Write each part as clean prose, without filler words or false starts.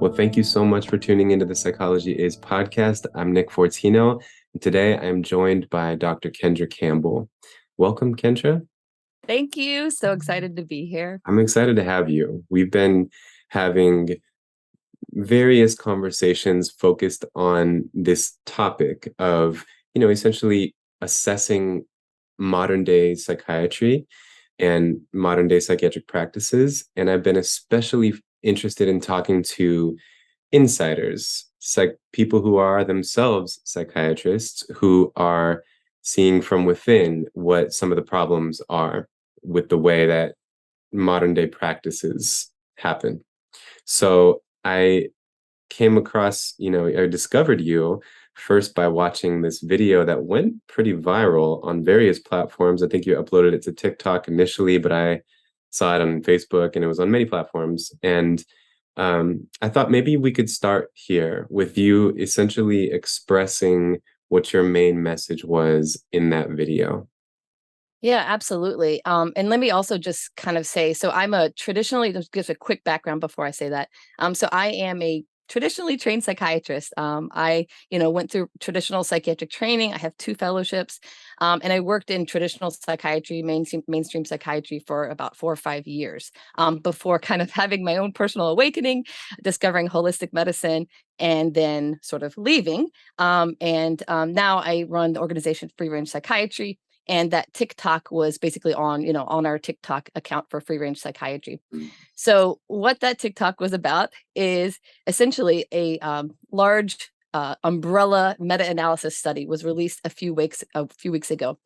Well, thank you so much for tuning into the Psychology Is podcast. I'm Nick Fortino, and today I am joined by Dr. Kendra Campbell. Welcome, Kendra. Thank you. So excited to be here. I'm excited to have you. We've been having various conversations focused on this topic of, essentially assessing modern day psychiatry and modern day psychiatric practices. And I've been especially interested in talking to insiders, people who are themselves psychiatrists, who are seeing from within what some of the problems are with the way that modern day practices happen. So I came across, I discovered you first by watching this video that went pretty viral on various platforms. I think you uploaded it to TikTok initially, but I saw it on Facebook and it was on many platforms. And I thought maybe we could start here with you essentially expressing what your main message was in that video. Yeah, absolutely. And let me also just kind of say, so I'm a traditionally, just a quick background before I say that. So I am a traditionally trained psychiatrist. I, went through traditional psychiatric training. I have 2 fellowships, and I worked in traditional psychiatry, mainstream psychiatry for about 4 or 5 years before kind of having my own personal awakening, discovering holistic medicine, and then sort of leaving. Now I run the organization Free Range Psychiatry, and that TikTok was basically on our TikTok account for Free Range Psychiatry. So what that TikTok was about is essentially a large umbrella meta-analysis study was released a few weeks ago.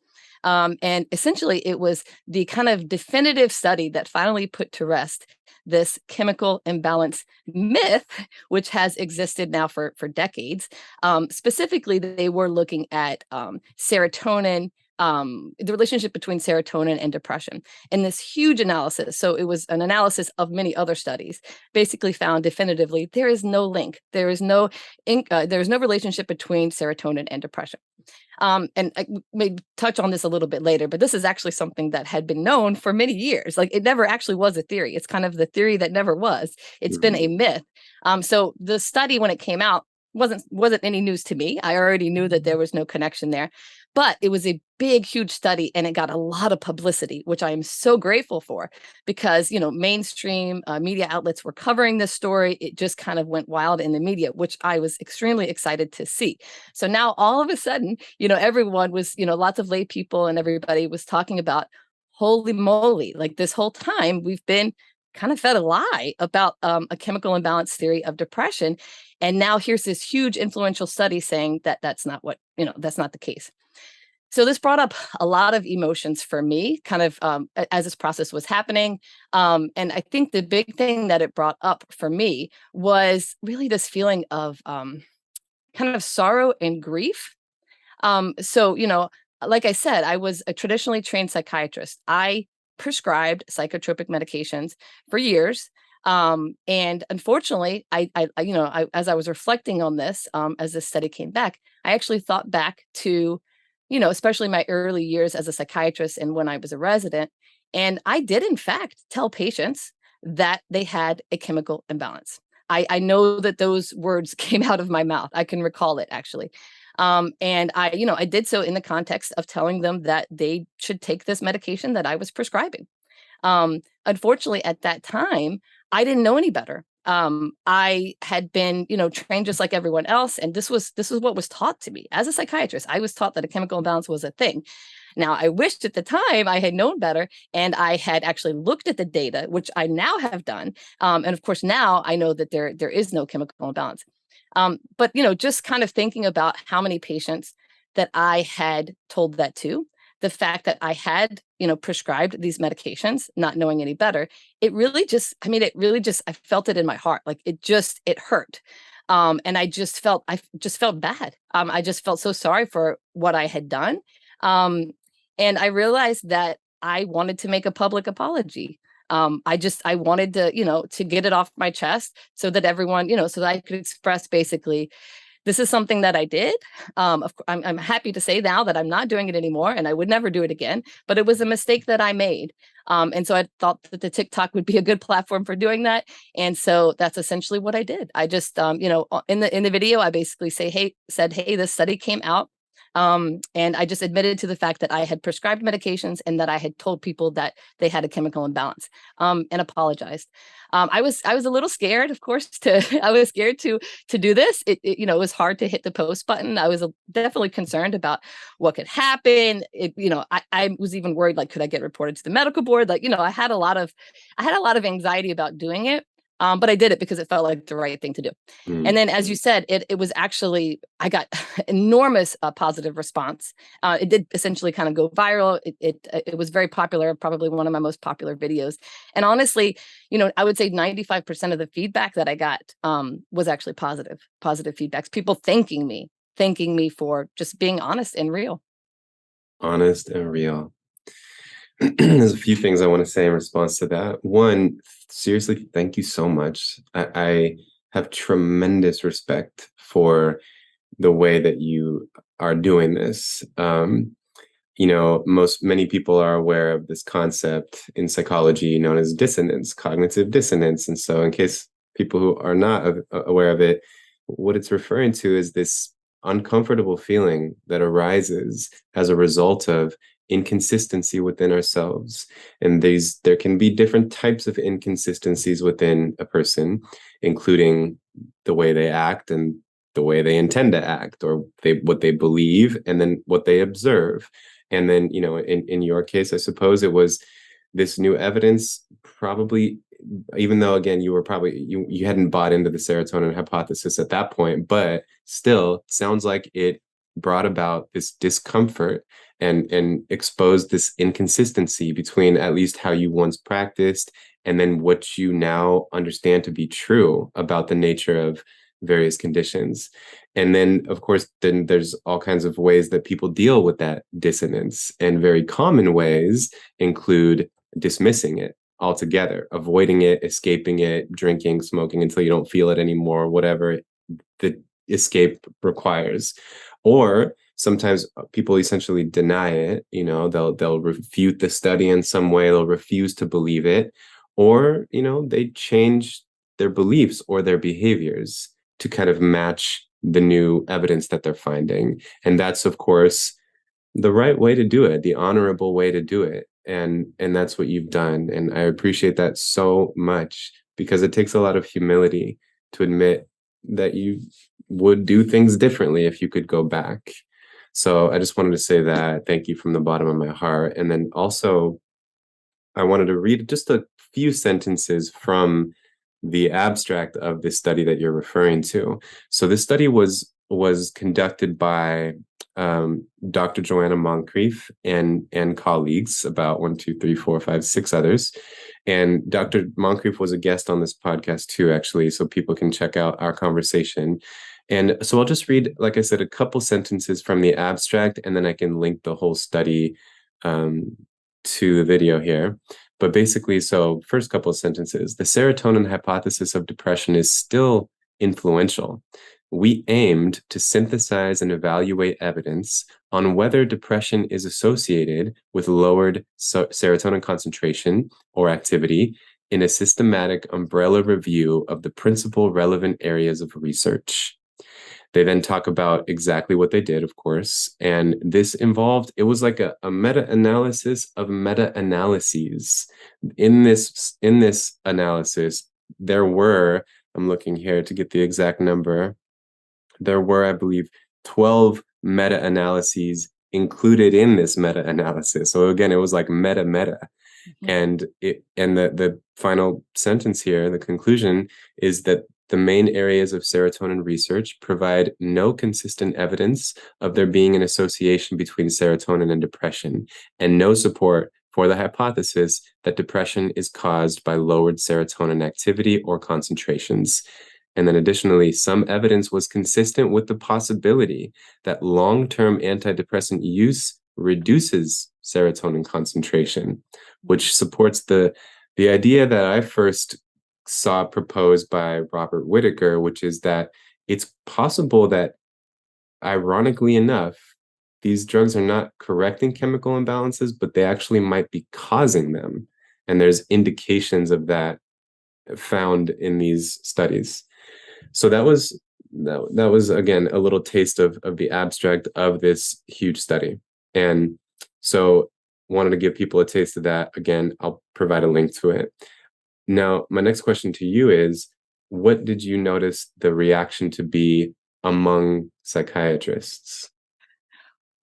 And essentially it was the kind of definitive study that finally put to rest this chemical imbalance myth, which has existed now for decades. Specifically, they were looking at serotonin, the relationship between serotonin and depression in this huge analysis. So it was an analysis of many other studies, basically found definitively there is no link. There is no relationship between serotonin and depression. And I may touch on this a little bit later, but this is actually something that had been known for many years. Like, it never actually was a theory. It's kind of the theory that never was. It's been a myth. So the study, when it came out, wasn't any news to me. I already knew that there was no connection there, but it was a big, huge study, and it got a lot of publicity, which I am so grateful for, because mainstream media outlets were covering this story. It just kind of went wild in the media, which I was extremely excited to see. So now all of a sudden, everyone was, lots of lay people and everybody was talking about, holy moly, like, this whole time we've been kind of fed a lie about a chemical imbalance theory of depression. And now here's this huge influential study saying that that's not the case. So this brought up a lot of emotions for me, kind of as this process was happening. And I think the big thing that it brought up for me was really this feeling of kind of sorrow and grief. So, like I said, I was a traditionally trained psychiatrist. I prescribed psychotropic medications for years. And unfortunately, as I was reflecting on this, as this study came back, I actually thought back to, especially my early years as a psychiatrist and when I was a resident. And I did, in fact, tell patients that they had a chemical imbalance. I know that those words came out of my mouth. I can recall it, actually. And I did so in the context of telling them that they should take this medication that I was prescribing. Unfortunately, at that time, I didn't know any better. I had been, trained just like everyone else, and this was what was taught to me as a psychiatrist. I was taught that a chemical imbalance was a thing. Now, I wished at the time I had known better, and I had actually looked at the data, which I now have done. And of course, now I know that there is no chemical imbalance. But just kind of thinking about how many patients that I had told that to, the fact that I had, prescribed these medications, not knowing any better, I felt it in my heart. Like, it hurt. And I just felt bad. I just felt so sorry for what I had done. And I realized that I wanted to make a public apology. I wanted to get it off my chest so that everyone, so that I could express basically, this is something that I did. I'm happy to say now that I'm not doing it anymore, and I would never do it again. But it was a mistake that I made. And so I thought that the TikTok would be a good platform for doing that. And so that's essentially what I did. I just, in the video, I basically said, hey, this study came out. And I just admitted to the fact that I had prescribed medications and that I had told people that they had a chemical imbalance, and apologized. I was a little scared, of course, I was scared to do this. It was hard to hit the post button. I was definitely concerned about what could happen. I was even worried, like, could I get reported to the medical board? Like, I had a lot of anxiety about doing it. But I did it because it felt like the right thing to do. And then, as you said, it was actually, I got enormous positive response. It did essentially kind of go viral. It was very popular, probably one of my most popular videos. And honestly, I would say 95% of the feedback that I got was actually positive feedbacks. People thanking me for just being honest and real. Honest and real. There's a few things I want to say in response to that. One, seriously, thank you so much. I have tremendous respect for the way that you are doing this. Many people are aware of this concept in psychology known as dissonance, cognitive dissonance. And so in case people who are not aware of it, what it's referring to is this uncomfortable feeling that arises as a result of inconsistency within ourselves. And there can be different types of inconsistencies within a person, including the way they act and the way they intend to act, or what they believe and then what they observe. And then, in your case, I suppose it was this new evidence, probably, even though, again, you hadn't bought into the serotonin hypothesis at that point, but still sounds like it brought about this discomfort and exposed this inconsistency between at least how you once practiced and then what you now understand to be true about the nature of various conditions. And then, of course, then there's all kinds of ways that people deal with that dissonance. And very common ways include dismissing it altogether, avoiding it, escaping it, drinking, smoking until you don't feel it anymore, whatever the escape requires. Or sometimes people essentially deny it. They'll refute the study in some way, they'll refuse to believe it, or they change their beliefs or their behaviors to kind of match the new evidence that they're finding. And that's, of course, the right way to do it, the honorable way to do it. And that's what you've done. And I appreciate that so much, because it takes a lot of humility to admit that you would do things differently if you could go back. So I just wanted to say that. Thank you from the bottom of my heart. And then also, I wanted to read just a few sentences from the abstract of this study that you're referring to. So this study was conducted by Dr. Joanna Moncrief and colleagues, about 6 others. And Dr. Moncrief was a guest on this podcast too, actually, so people can check out our conversation. And so I'll just read, like I said, a couple sentences from the abstract, and then I can link the whole study to the video here. But basically, so first couple of sentences: the serotonin hypothesis of depression is still influential. We aimed to synthesize and evaluate evidence on whether depression is associated with lowered serotonin concentration or activity in a systematic umbrella review of the principal relevant areas of research. They then talk about exactly what they did, of course. And this involved, it was like a meta-analysis of meta-analyses. In this analysis, there were, I'm looking here to get the exact number, there were, I believe, 12 meta-analyses included in this meta-analysis. So again, it was like meta-meta. And the final sentence here, the conclusion, is that the main areas of serotonin research provide no consistent evidence of there being an association between serotonin and depression, and no support for the hypothesis that depression is caused by lowered serotonin activity or concentrations. And then additionally, some evidence was consistent with the possibility that long-term antidepressant use reduces serotonin concentration, which supports the idea that I first saw proposed by Robert Whitaker, which is that it's possible that, ironically enough, these drugs are not correcting chemical imbalances, but they actually might be causing them. And there's indications of that found in these studies. So that was again a little taste of the abstract of this huge study. And so wanted to give people a taste of that. Again, I'll provide a link to it. Now, my next question to you is, what did you notice the reaction to be among psychiatrists?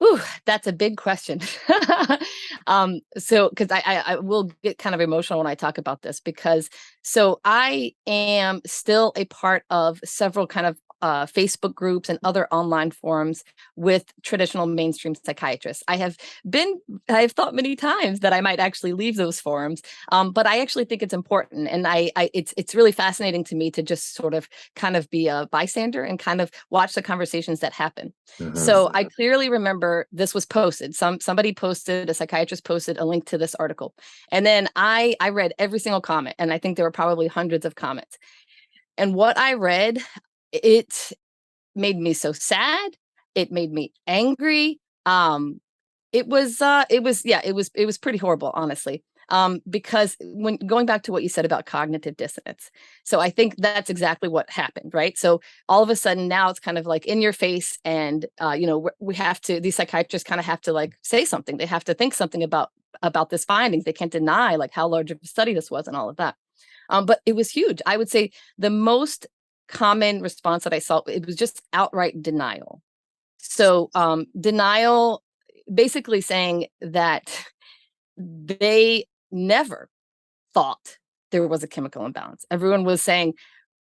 Ooh, that's a big question. So because I will get kind of emotional when I talk about this, because so I am still a part of several kind of Facebook groups and other online forums with traditional mainstream psychiatrists. I've thought many times that I might actually leave those forums, but I actually think it's important, and it's really fascinating to me to just sort of kind of be a bystander and kind of watch the conversations that happen. So I clearly remember this was posted. Somebody posted, a psychiatrist posted a link to this article. And then I read every single comment, and I think there were probably hundreds of comments. And what I read, it made me so sad. It made me angry. It was pretty horrible, honestly. Because when going back to what you said about cognitive dissonance, so I think that's exactly what happened, right? So all of a sudden now it's kind of like in your face, and we have to, these psychiatrists kind of have to like say something. They have to think something about this findings. They can't deny like how large of a study this was and all of that. But it was huge. I would say the most common response that I saw, it was just outright denial. So denial, basically saying that they never thought there was a chemical imbalance. Everyone was saying,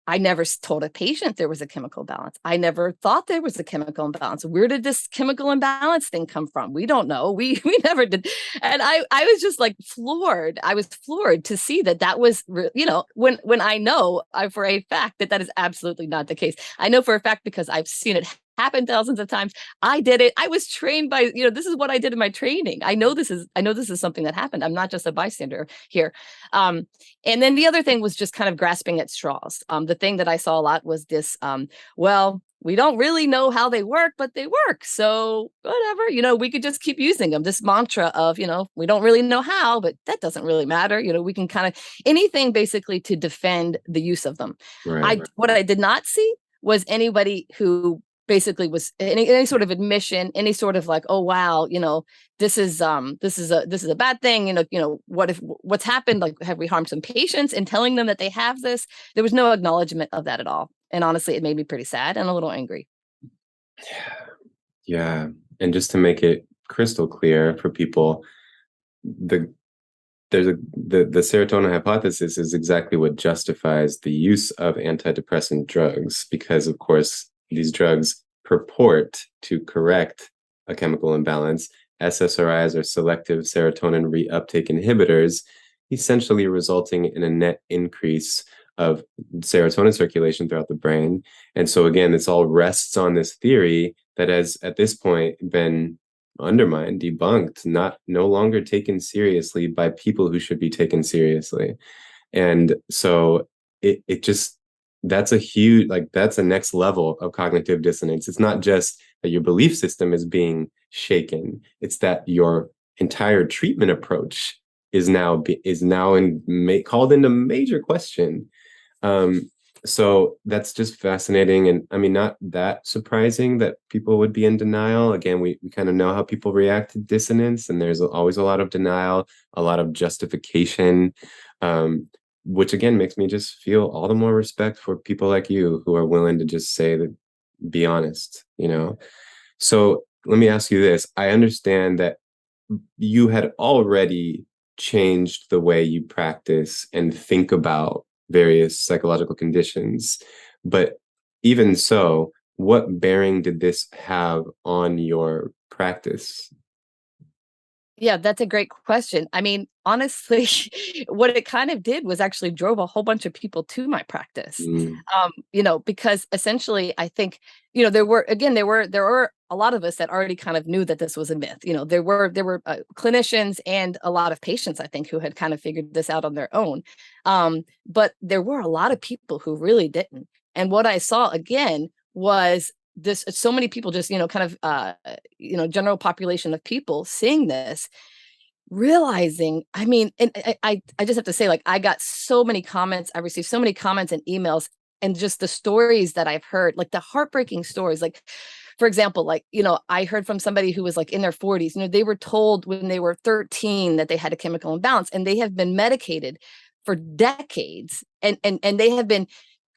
I never told a patient there was a chemical imbalance. I never thought there was a chemical imbalance. Where did this chemical imbalance thing come from? We don't know. We never did. And I was just like floored. I was floored to see that was, when I know for a fact that is absolutely not the case. I know for a fact because I've seen it happen thousands of times. I did it. I was trained by, this is what I did in my training. I know this is something that happened. I'm not just a bystander here. And then the other thing was just kind of grasping at straws. The thing that I saw a lot was this, well, we don't really know how they work, but they work. So whatever, we could just keep using them. This mantra of, we don't really know how, but that doesn't really matter. We can kind of anything basically to defend the use of them. Right. What I did not see was anybody who basically was any sort of admission, any sort of like, oh wow, this is a bad thing. What's happened? Like, have we harmed some patients in telling them that they have this? There was no acknowledgement of that at all. And honestly, it made me pretty sad and a little angry. Yeah. And just to make it crystal clear for people, the the serotonin hypothesis is exactly what justifies the use of antidepressant drugs, because of course these drugs purport to correct a chemical imbalance. SSRIs are selective serotonin reuptake inhibitors, essentially resulting in a net increase of serotonin circulation throughout the brain. And so again, this all rests on this theory that has at this point been undermined, debunked, no longer taken seriously by people who should be taken seriously. And so it just, that's a huge, like, that's a next level of cognitive dissonance. It's not just that your belief system is being shaken, it's that your entire treatment approach is now called into major question. So that's just fascinating. And I mean, not that surprising that people would be in denial. Again, we kind of know how people react to dissonance, and there's always a lot of denial, a lot of justification, which again makes me just feel all the more respect for people like you who are willing to just say that, be honest. So let me ask you this. I understand that you had already changed the way you practice and think about various psychological conditions. But even so, what bearing did this have on your practice? Yeah, that's a great question. I mean, honestly, what it kind of did was actually drove a whole bunch of people to my practice. Mm, Because essentially I think, there were a lot of us that already kind of knew that this was a myth. There were clinicians and a lot of patients, I think, who had kind of figured this out on their own. But there were a lot of people who really didn't. And what I saw again was this, so many people just, kind of, general population of people seeing this. realizing, I mean, and I just have to say, like, I got so many comments, I received so many comments and emails, and just the stories that I've heard, like the heartbreaking stories. Like, for example, like, I heard from somebody who was like in their 40s, they were told when they were 13 that they had a chemical imbalance, and they have been medicated for decades, and they have been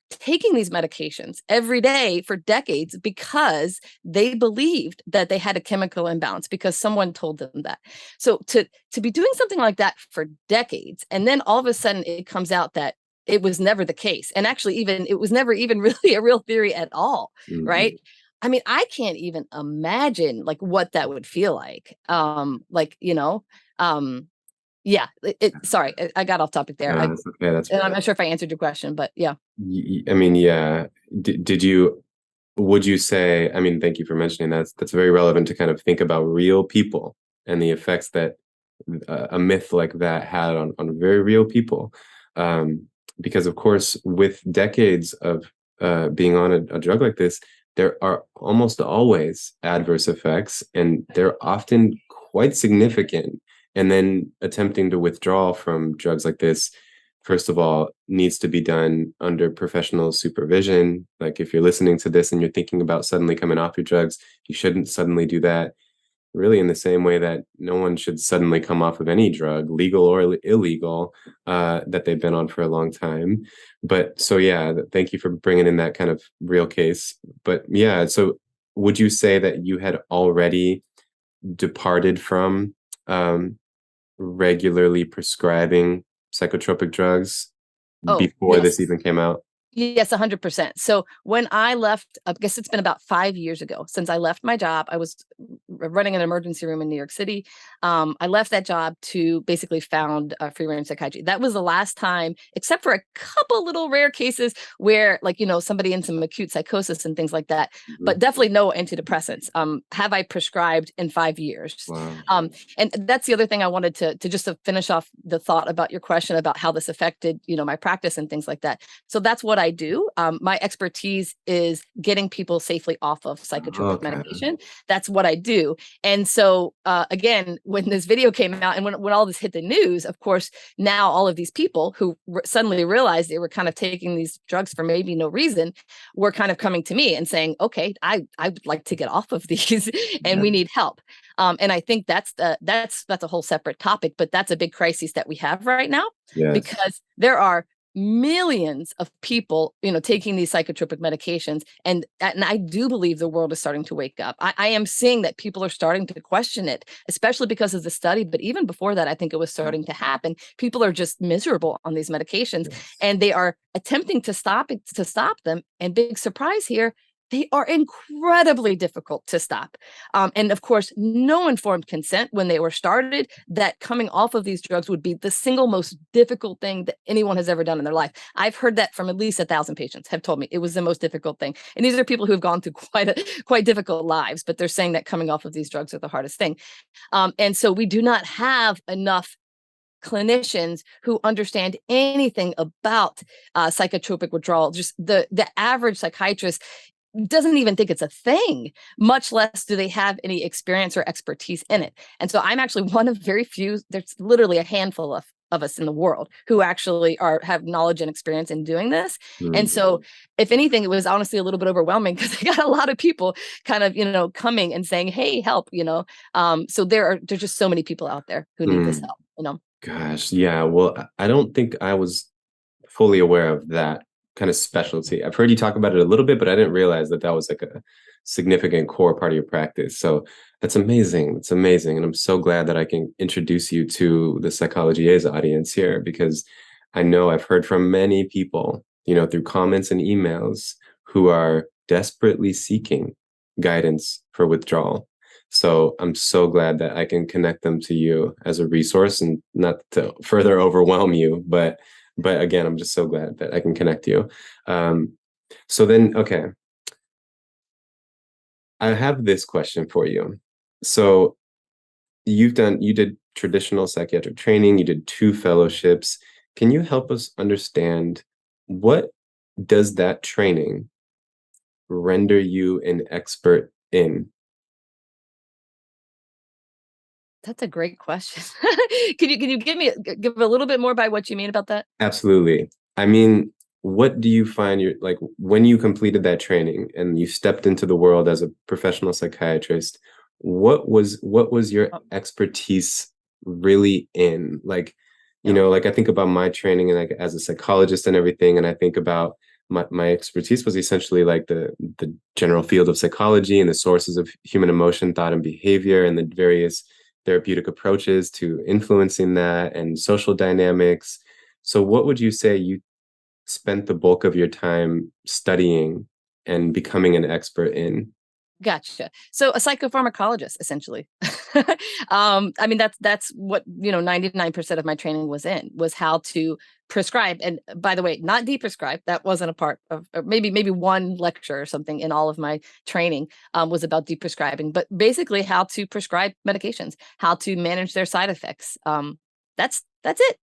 taking these medications every day for decades because they believed that they had a chemical imbalance because someone told them that. So to be doing something like that for decades, and then all of a sudden it comes out that it was never the case, and actually even it was never even really a real theory at all, Mhm. right? I mean, I can't even imagine like what that would feel like. Um yeah, sorry, I got off topic there. No, that's okay. That's And I'm not sure if I answered your question, but yeah. I mean, yeah. Did you, would you say, I mean, thank you for mentioning that. That's very relevant to kind of think about real people and the effects that a myth like that had on very real people. Um, because of course, with decades of being on a drug like this, there are almost always adverse effects, and they're often quite significant. And then attempting to withdraw from drugs like this, first of all, needs to be done under professional supervision. Like if you're listening to this and you're thinking about suddenly coming off your drugs, you shouldn't suddenly do that. Really, in the same way that no one should suddenly come off of any drug, legal or illegal, that they've been on for a long time. But so, yeah, thank you for bringing in that kind of real case. But yeah, so would you say that you had already departed from um, regularly prescribing psychotropic drugs Oh, before this yes. even came out? Yes, 100%. So when I left, I guess it's been about 5 years ago since I left my job. I was running an emergency room in New York City. I left that job to basically found free range psychiatry. That was the last time, except for a couple little rare cases where, like, somebody in some acute psychosis and things like that, Mhm. but definitely no antidepressants. Have I prescribed in 5 years? Wow. Um, and that's the other thing I wanted to just to finish off the thought about your question about how this affected, my practice and things like that. So that's what I do. My expertise is getting people safely off of psychotropic Okay. medication. That's what I do. And so, again, when this video came out and when all this hit the news, of course, now all of these people who suddenly realized they were kind of taking these drugs for maybe no reason were kind of coming to me and saying, okay, I would like to get off of these and Yeah. we need help. And I think that's a whole separate topic, but that's a big crisis that we have right now Yes. because there are millions of people, taking these psychotropic medications. And I do believe the world is starting to wake up. I am seeing that people are starting to question it, especially because of the study. But even before that, I think it was starting to happen. People are just miserable on these medications Yes. and they are attempting to stop them. And big surprise here, they are incredibly difficult to stop. And of course, no informed consent when they were started, that coming off of these drugs would be the single most difficult thing that anyone has ever done in their life. I've heard that from at least 1,000 patients have told me it was the most difficult thing. And these are people who have gone through quite difficult lives, but they're saying that coming off of these drugs are the hardest thing. And so we do not have enough clinicians who understand anything about psychotropic withdrawal. Just the average psychiatrist doesn't even think it's a thing, much less do they have any experience or expertise in it. And so I'm actually one of very few, there's literally a handful of us in the world who actually have knowledge and experience in doing this. And Mm. so if anything, it was honestly a little bit overwhelming because I got a lot of people kind of, coming and saying, hey, help, so there's just so many people out there who need this Mm. help. Gosh, yeah. Well, I don't think I was fully aware of that kind of specialty. I've heard you talk about it a little bit, but I didn't realize that that was like a significant core part of your practice. So that's amazing. That's amazing. And I'm so glad that I can introduce you to the Psychology A's audience here, because I know I've heard from many people, through comments and emails, who are desperately seeking guidance for withdrawal. So I'm so glad that I can connect them to you as a resource, and not to further overwhelm you, but again, I'm just so glad that I can connect you. Um, so then, okay, I have this question for you. So you did traditional psychiatric training, you did 2 fellowships. Can you help us understand, what does that training render you an expert in? That's a great question. Can you give a little bit more by what you mean about that? Absolutely. I mean, what do you find your like when you completed that training and you stepped into the world as a professional psychiatrist, what was your Oh, expertise really in? Like, no. like I think about my training and like as a psychologist and everything, and I think about my expertise was essentially like the general field of psychology and the sources of human emotion, thought, and behavior, and the various therapeutic approaches to influencing that and social dynamics. So what would you say you spent the bulk of your time studying and becoming an expert in? Gotcha. So a psychopharmacologist, essentially. I mean, that's what 99% of my training was in, was how to prescribe. And by the way, not deprescribe. That wasn't a part of, or maybe one lecture or something in all of my training was about deprescribing. But basically, how to prescribe medications, how to manage their side effects. That's it,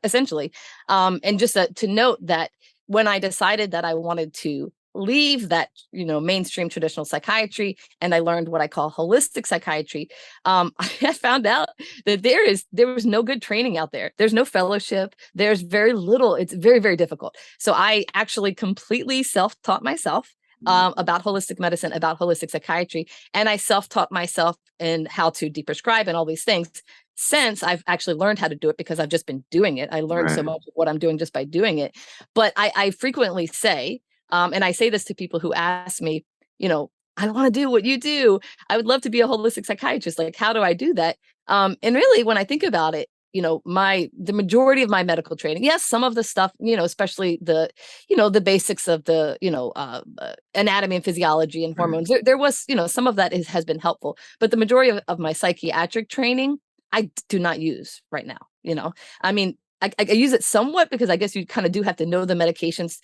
essentially. And just to note that when I decided that I wanted to leave that mainstream traditional psychiatry and I learned what I call holistic psychiatry, I found out that there was no good training out there. There's no fellowship, there's very little. It's very, very difficult. So I actually completely self-taught myself about holistic medicine, about holistic psychiatry, and I self-taught myself in how to deprescribe and all these things, since I've actually learned how to do it because I've just been doing it. I learned so Right. much of what I'm doing just by doing it. But I frequently say, and I say this to people who ask me, I want to do what you do. I would love to be a holistic psychiatrist. Like, how do I do that? And really, when I think about it, the majority of my medical training, yes, some of the stuff, especially the basics of the, anatomy and physiology and Right. hormones. There was, some of that has been helpful, but the majority of my psychiatric training, I do not use right now. I mean, I use it somewhat because I guess you kind of do have to know the medications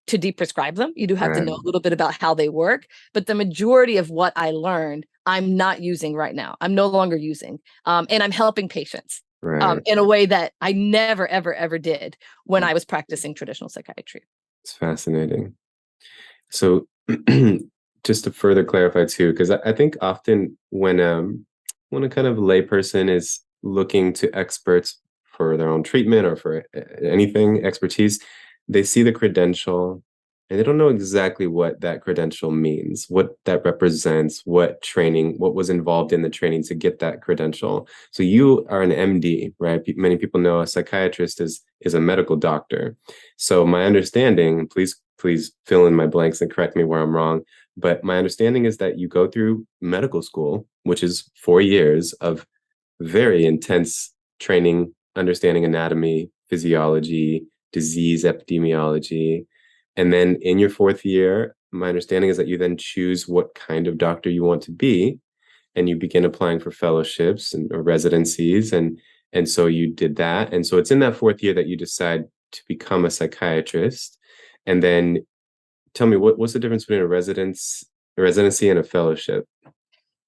to deprescribe them. You do have to know Right. a little bit about how they work, but the majority of what I learned, I'm not using right now. I'm no longer using, and I'm helping patients Right. in a way that I never, ever, ever did when I was practicing traditional psychiatry. It's fascinating. So just to further clarify too, because I think often when a kind of layperson is looking to experts for their own treatment or for anything expertise, they see the credential and they don't know exactly what that credential means, what that represents, what training, what was involved in the training to get that credential. So you are an MD, right? Many people know a psychiatrist is a medical doctor. So my understanding, please fill in my blanks and correct me where I'm wrong, but my understanding is that you go through medical school, which is 4 years of very intense training, understanding anatomy, physiology, disease epidemiology. And then in your fourth year, my understanding is that you then choose what kind of doctor you want to be, and you begin applying for fellowships or residencies. And so you did that. And so it's in that fourth year that you decide to become a psychiatrist. And then tell me what's the difference between a residency and a fellowship?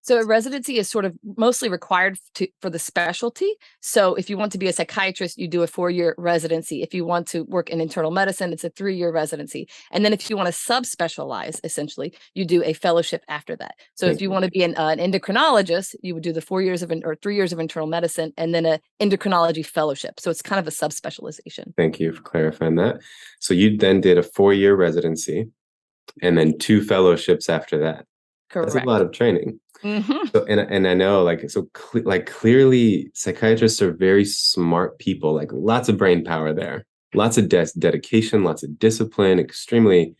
So a residency is sort of mostly required for the specialty. So if you want to be a psychiatrist, you do a 4-year residency. If you want to work in internal medicine, it's a 3-year residency. And then if you want to subspecialize, essentially, you do a fellowship after that. So if Thank you you. want to be an endocrinologist, you would do the 4 years or 3 years of internal medicine and then a endocrinology fellowship. So it's kind of a subspecialization. Thank you for clarifying that. So you then did a 4-year residency and then two fellowships after that. That's a lot Correct. of training. Hmm. So and I know like clearly psychiatrists are very smart people, like lots of brain power there, lots of dedication, lots of discipline, extremely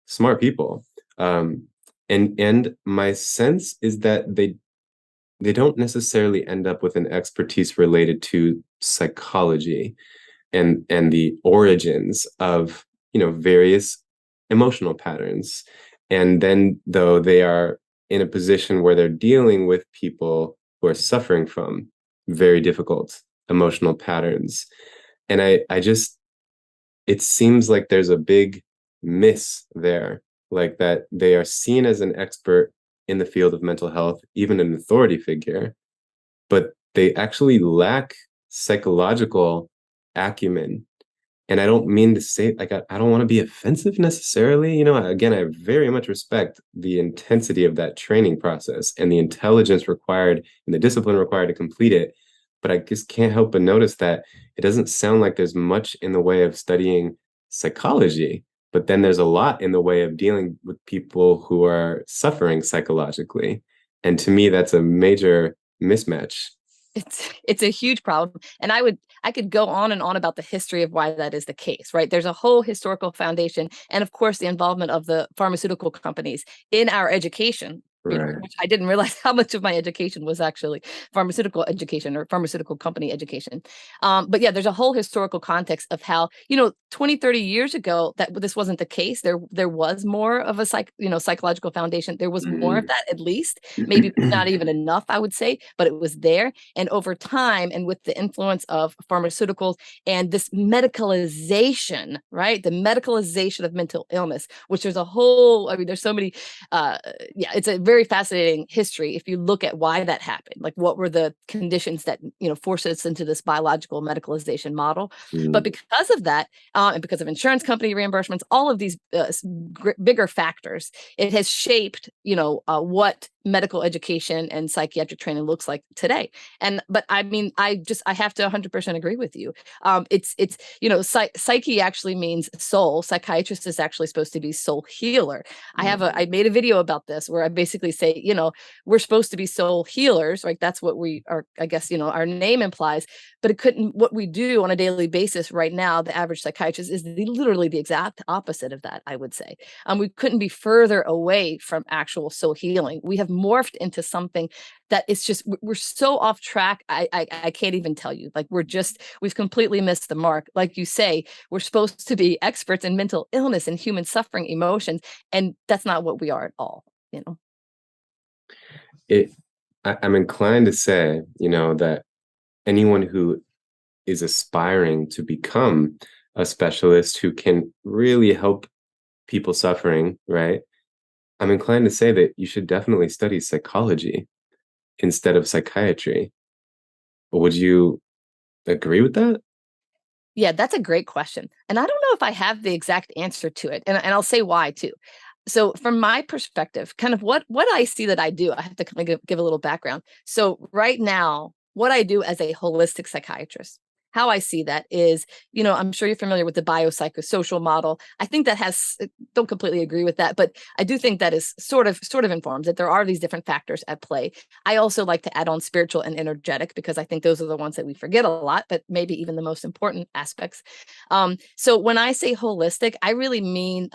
smart people. Um, and my sense is that they don't necessarily end up with an expertise related to psychology and the origins of various emotional patterns. And then though they are in a position where they're dealing with people who are suffering from very difficult emotional patterns, and I just it seems like there's a big miss there, like that they are seen as an expert in the field of mental health, even an authority figure, but they actually lack psychological acumen. And I don't mean to say, like, I don't want to be offensive necessarily. Again, I very much respect the intensity of that training process and the intelligence required and the discipline required to complete it. But I just can't help but notice that it doesn't sound like there's much in the way of studying psychology, but then there's a lot in the way of dealing with people who are suffering psychologically. And to me, that's a major mismatch. It's a huge problem. And I could go on and on about the history of why that is the case, right? There's a whole historical foundation, and of course the involvement of the pharmaceutical companies in our education, Right. which I didn't realize how much of my education was actually pharmaceutical education or pharmaceutical company education. But yeah, there's a whole historical context of how, 20, 30 years ago that this wasn't the case. There was more of a psychological foundation. There was more of that, at least, maybe not even enough, I would say, but it was there. And over time, and with the influence of pharmaceuticals and this medicalization, right? The medicalization of mental illness, which there's a whole, I mean, there's so many, yeah, it's a very fascinating history if you look at why that happened. Like, what were the conditions that, forced us into this biological medicalization model? But because of that, and because of insurance company reimbursements, all of these bigger factors, it has shaped, what medical education and psychiatric training looks like today. But I mean, I have to 100% agree with you. It's psyche actually means soul. Psychiatrist is actually supposed to be soul healer. I made a video about this where I basically say, we're supposed to be soul healers, right? That's what we are, I guess, our name implies, but what we do on a daily basis right now, the average psychiatrist, is literally the exact opposite of that, I would say. We couldn't be further away from actual soul healing. We have morphed into something that is just, we're so off track. I can't even tell you. Like, we've completely missed the mark. Like you say, we're supposed to be experts in mental illness and human suffering, emotions, and that's not what we are at all. I'm inclined to say, that anyone who is aspiring to become a specialist who can really help people suffering, right? I'm inclined to say that you should definitely study psychology instead of psychiatry. Would you agree with that? Yeah, that's a great question. And I don't know if I have the exact answer to it. And I'll say why too. So from my perspective, kind of what I see that I do, I have to kind of give a little background. So right now, what I do as a holistic psychiatrist, how I see that is, I'm sure you're familiar with the biopsychosocial model. I think that don't completely agree with that, but I do think that is sort of informs that there are these different factors at play. I also like to add on spiritual and energetic, because I think those are the ones that we forget a lot, but maybe even the most important aspects. So when I say holistic, I really mean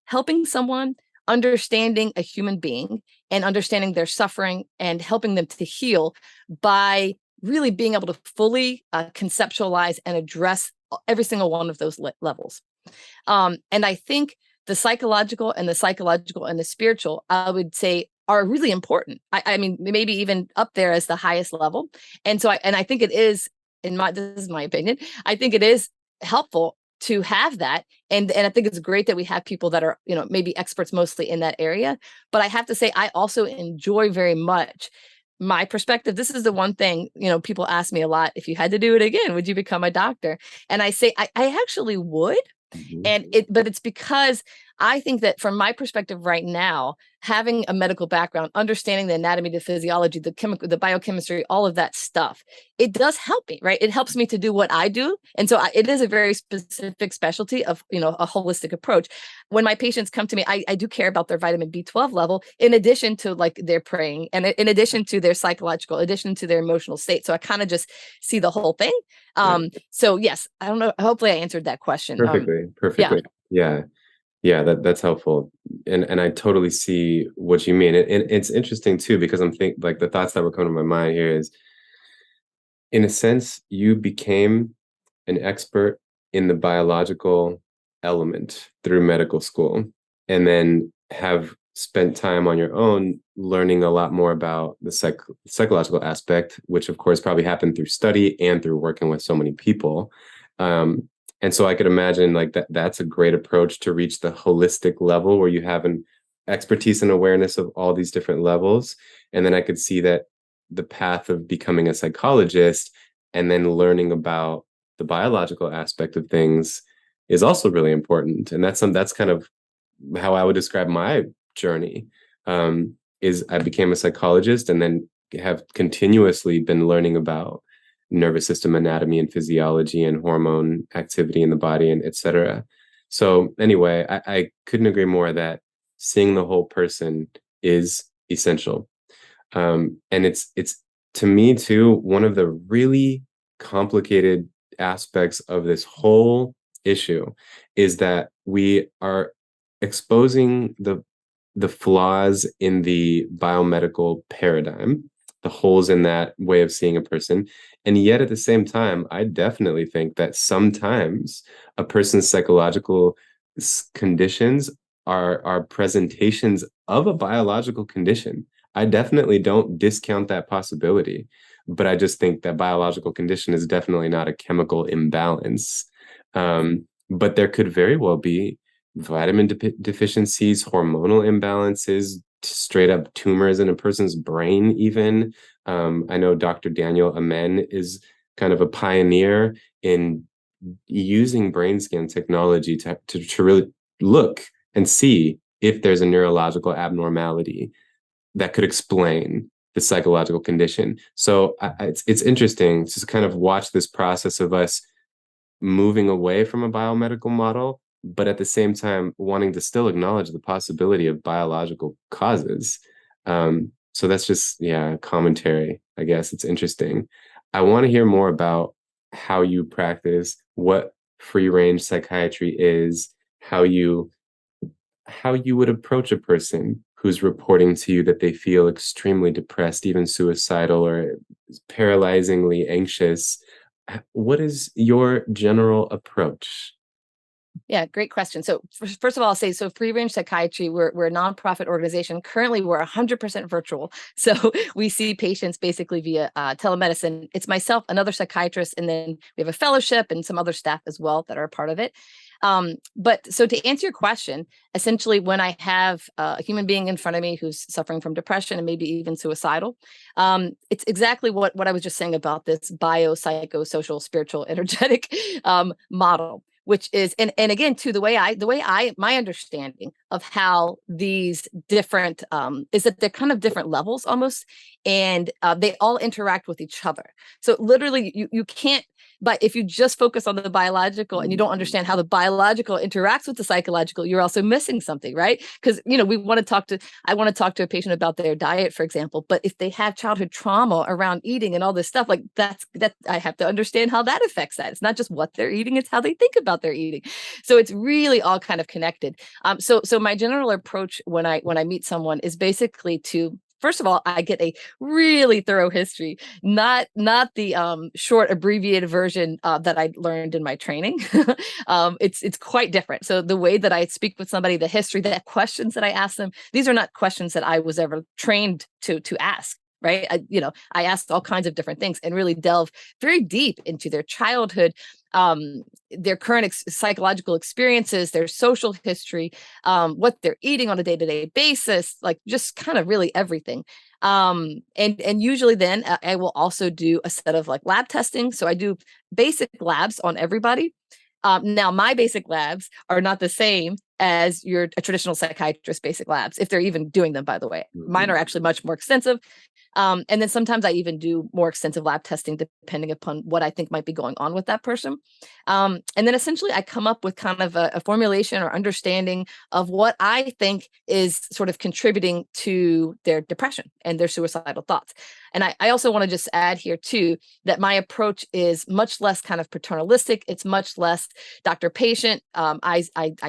helping someone, understanding a human being and understanding their suffering and helping them to heal by really being able to fully conceptualize and address every single one of those levels. And I think the psychological and the spiritual, I would say, are really important. I mean, maybe even up there as the highest level. And so I think it is, this is my opinion, I think it is helpful to have that. And I think it's great that we have people that are, maybe experts mostly in that area. But I have to say, I also enjoy very much my perspective. This is the one thing, people ask me a lot: if you had to do it again, would you become a doctor? And I say, I actually would. But it's because I think that from my perspective right now, having a medical background, understanding the anatomy, the physiology, the biochemistry, all of that stuff, it does help me, right? It helps me to do what I do. And so it is a very specific specialty of, a holistic approach. When my patients come to me, I do care about their vitamin B12 level, in addition to like their praying, and in addition to their psychological, addition to their emotional state. So I kind of just see the whole thing. So yes, I don't know. Hopefully I answered that question. Perfectly. Yeah. Yeah, that's helpful. And I totally see what you mean. And it's interesting too, because I'm like the thoughts that were coming to my mind here is, in a sense, you became an expert in the biological element through medical school, and then have spent time on your own learning a lot more about the psychological aspect, which of course probably happened through study and through working with so many people. And so I could imagine like that's a great approach to reach the holistic level where you have an expertise and awareness of all these different levels. And then I could see that the path of becoming a psychologist and then learning about the biological aspect of things is also really important. And that's kind of how I would describe my journey. Is I became a psychologist and then have continuously been learning about nervous system anatomy and physiology and hormone activity in the body and et cetera. So anyway, I couldn't agree more that seeing the whole person is essential. And it's to me too, one of the really complicated aspects of this whole issue is that we are exposing the flaws in the biomedical paradigm, the holes in that way of seeing a person. And yet at the same time, I definitely think that sometimes a person's psychological conditions are presentations of a biological condition. I definitely don't discount that possibility, but I just think that biological condition is definitely not a chemical imbalance. But there could very well be vitamin deficiencies, hormonal imbalances, straight up tumors in a person's brain, even. I know Dr. Daniel Amen is kind of a pioneer in using brain scan technology to really look and see if there's a neurological abnormality that could explain the psychological condition. So it's interesting to kind of watch this process of us moving away from a biomedical model, but at the same time wanting to still acknowledge the possibility of biological causes. So that's just, yeah, commentary, I guess. It's interesting. I want to hear more about how you practice, what free range psychiatry is, how you would approach a person who's reporting to you that they feel extremely depressed, even suicidal or paralyzingly anxious. What is your general approach? Yeah, great question. So first of all, I'll say, so Free Range Psychiatry, we're a nonprofit organization. Currently, we're 100% virtual. So we see patients basically via telemedicine. It's myself, another psychiatrist, and then we have a fellowship and some other staff as well that are a part of it. But so to answer your question, essentially, when I have a human being in front of me who's suffering from depression and maybe even suicidal, it's exactly what I was just saying about this biopsychosocial, spiritual, energetic model, which is, and again, too, my understanding of how these different is that they're kind of different levels almost, and they all interact with each other. So literally, you can't. But if you just focus on the biological and you don't understand how the biological interacts with the psychological, you're also missing something, right? Because I want to talk to a patient about their diet, for example. But if they have childhood trauma around eating and all this stuff, like that I have to understand how that affects that. It's not just what they're eating; it's how they think about their eating. So it's really all kind of connected. So my general approach when I meet someone is basically to, first of all, I get a really thorough history, not the short abbreviated version that I learned in my training. It's quite different. So the way that I speak with somebody, the history, the questions that I ask them, these are not questions that I was ever trained to ask. Right. I asked all kinds of different things and really delve very deep into their childhood, their current psychological experiences, their social history, what they're eating on a day-to-day basis, like just kind of really everything. And usually then I will also do a set of like lab testing. So I do basic labs on everybody. Now, my basic labs are not the same as a traditional psychiatrist basic labs, if they're even doing them, by the way. Mine are actually much more extensive. And then sometimes I even do more extensive lab testing, depending upon what I think might be going on with that person. And then essentially I come up with kind of a formulation or understanding of what I think is sort of contributing to their depression and their suicidal thoughts. And I also want to just add here too, that my approach is much less kind of paternalistic. It's much less doctor patient. I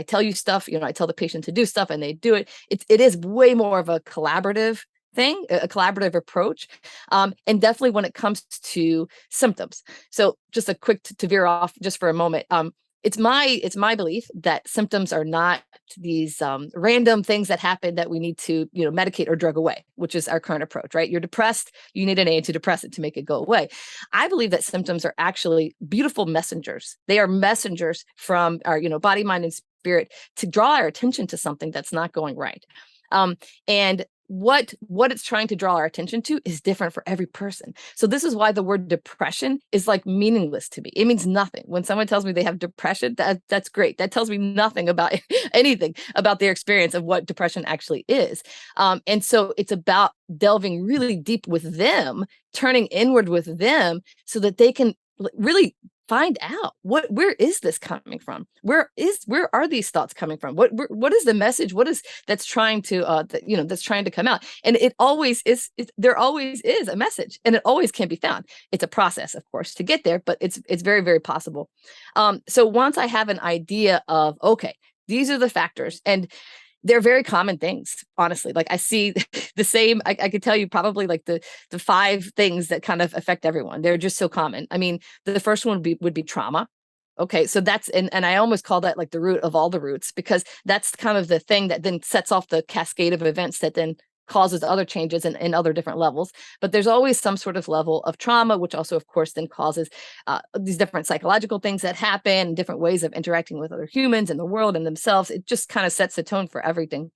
tell you stuff, I tell the patient to do stuff and they do it. It is way more of a collaborative thing, a collaborative approach. And definitely when it comes to symptoms. So just a quick to veer off just for a moment. It's my belief that symptoms are not these random things that happen that we need to medicate or drug away, which is our current approach, right? You're depressed, you need an antidepressant to make it go away. I believe that symptoms are actually beautiful messengers. They are messengers from our body, mind, and spirit to draw our attention to something that's not going right. And what it's trying to draw our attention to is different for every person. So this is why the word depression is like meaningless to me. It means nothing. When someone tells me they have depression, that's great. That tells me nothing about anything about their experience of what depression actually is. And so it's about delving really deep with them, turning inward with them so that they can really find out where is this coming from? Where are these thoughts coming from? What is the message? What is that's trying to that's trying to come out? And it always is. There always is a message, and it always can be found. It's a process, of course, to get there, but it's very, very possible. So once I have an idea of, okay, these are the factors, and they're very common things, honestly. Like I see the same, I could tell you probably like the 5 things that kind of affect everyone. They're just so common. I mean, the first one would be trauma. Okay, so that's and I almost call that like the root of all the roots, because that's kind of the thing that then sets off the cascade of events that then causes other changes in other different levels. But there's always some sort of level of trauma, which also, of course, then causes these different psychological things that happen, different ways of interacting with other humans and the world and themselves. It just kind of sets the tone for everything.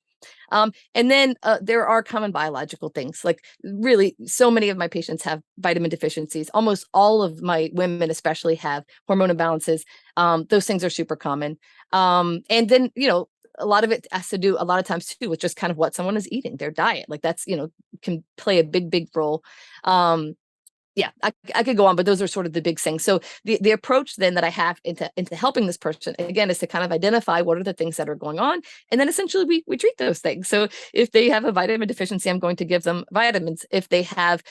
And then there are common biological things. Like really, so many of my patients have vitamin deficiencies. Almost all of my women especially have hormone imbalances. Those things are super common. And then, a lot of it has to do a lot of times too with just kind of what someone is eating, their diet. Like that's, can play a big, big role. Yeah, I could go on, but those are sort of the big things. So the approach then that I have into helping this person, again, is to kind of identify what are the things that are going on. And then essentially we treat those things. So if they have a vitamin deficiency, I'm going to give them vitamins. If they have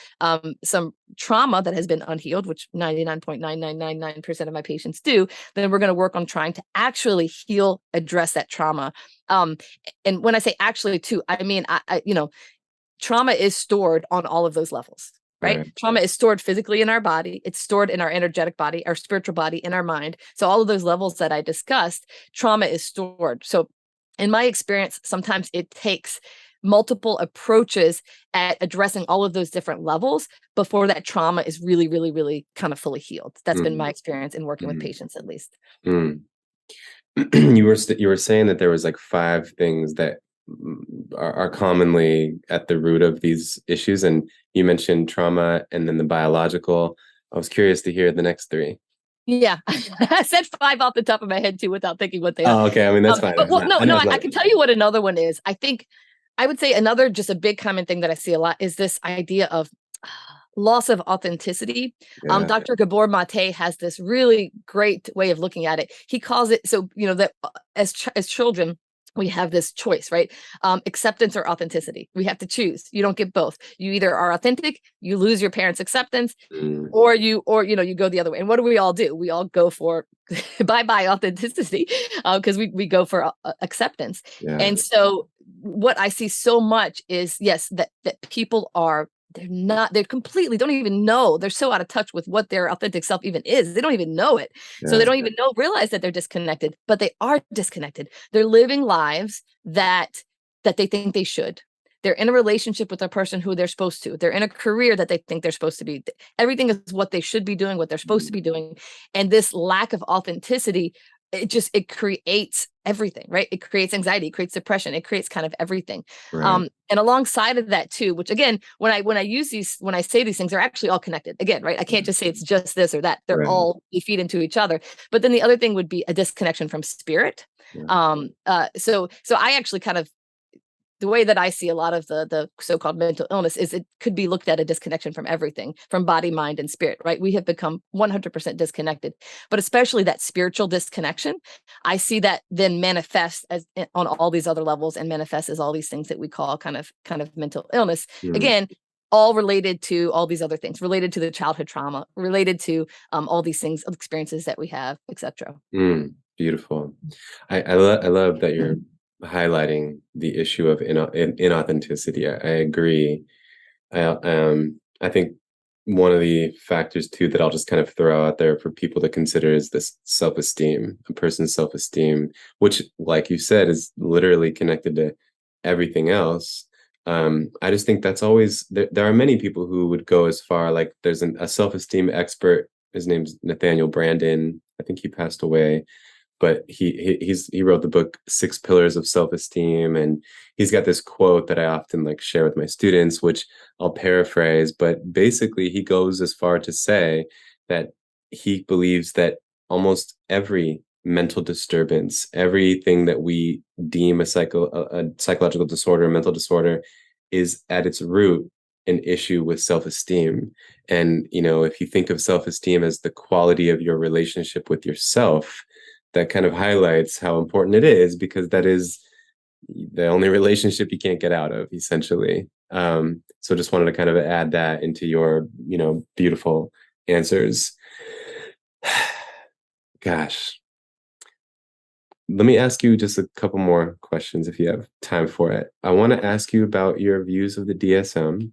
some trauma that has been unhealed, which 99.9999% of my patients do, then we're going to work on trying to actually heal, address that trauma. And when I say actually too, I mean, trauma is stored on all of those levels. Right? Trauma is stored physically in our body. It's stored in our energetic body, our spiritual body, in our mind. So all of those levels that I discussed, trauma is stored. So in my experience, sometimes it takes multiple approaches at addressing all of those different levels before that trauma is really, really, really kind of fully healed. That's been my experience in working with patients, at least. You were saying that there was like 5 things that are commonly at the root of these issues, and you mentioned trauma and then the biological. I was curious to hear the next 3. Yeah, I said 5 off the top of my head too, without thinking what they are. Oh, okay. I mean, that's fine. But I can tell you what another one is. I think I would say another just a big common thing that I see a lot is this idea of loss of authenticity. Yeah. Dr. Gabor Mate has this really great way of looking at it. He calls it, so, that as children, we have this choice, right? Acceptance or authenticity. We have to choose. You don't get both. You either are authentic, you lose your parents' acceptance, or you go the other way. And what do? We all go for bye-bye authenticity, because we go for acceptance. Yeah. And so what I see so much is, yes, that people are, they completely don't even know. They're so out of touch with what their authentic self even is. They don't even know it. Yeah. So they don't even realize that they're disconnected, but they are disconnected. They're living lives that they think they should. They're in a relationship with a person who they're supposed to. They're in a career that they think they're supposed to be. Everything is what they should be doing, what they're supposed to be doing. And this lack of authenticity, it creates everything, right? It creates anxiety, it creates depression, it creates kind of everything. Right. And alongside of that too, which again, when I say these things, they're actually all connected again, right? I can't just say it's just this or that. They're all, they feed into each other. But then the other thing would be a disconnection from spirit. Yeah. So I actually kind of, the way that I see a lot of the so-called mental illness is it could be looked at a disconnection from everything, from body, mind, and spirit, right? We have become 100% disconnected, but especially that spiritual disconnection, I see that then manifest as on all these other levels and manifest as all these things that we call kind of mental illness. Again, all related to all these other things, related to the childhood trauma, related to all these things, experiences that we have, etc. Beautiful. I love that you're highlighting the issue of inauthenticity. I agree. I think one of the factors too that I'll just kind of throw out there for people to consider is this self-esteem, a person's self-esteem, which, like you said, is literally connected to everything else. I just think that's always, there are many people who would go as far, like there's a self-esteem expert, his name's Nathaniel Brandon. I think he passed away. but he wrote the book Six Pillars of Self-Esteem, and he's got this quote that I often like share with my students, which I'll paraphrase, but basically he goes as far to say that he believes that almost every mental disturbance, everything that we deem a psychological disorder, a mental disorder, is at its root an issue with self-esteem. And, if you think of self-esteem as the quality of your relationship with yourself, that kind of highlights how important it is, because that is the only relationship you can't get out of, essentially. So just wanted to kind of add that into your, beautiful answers. Gosh. Let me ask you just a couple more questions if you have time for it. I want to ask you about your views of the DSM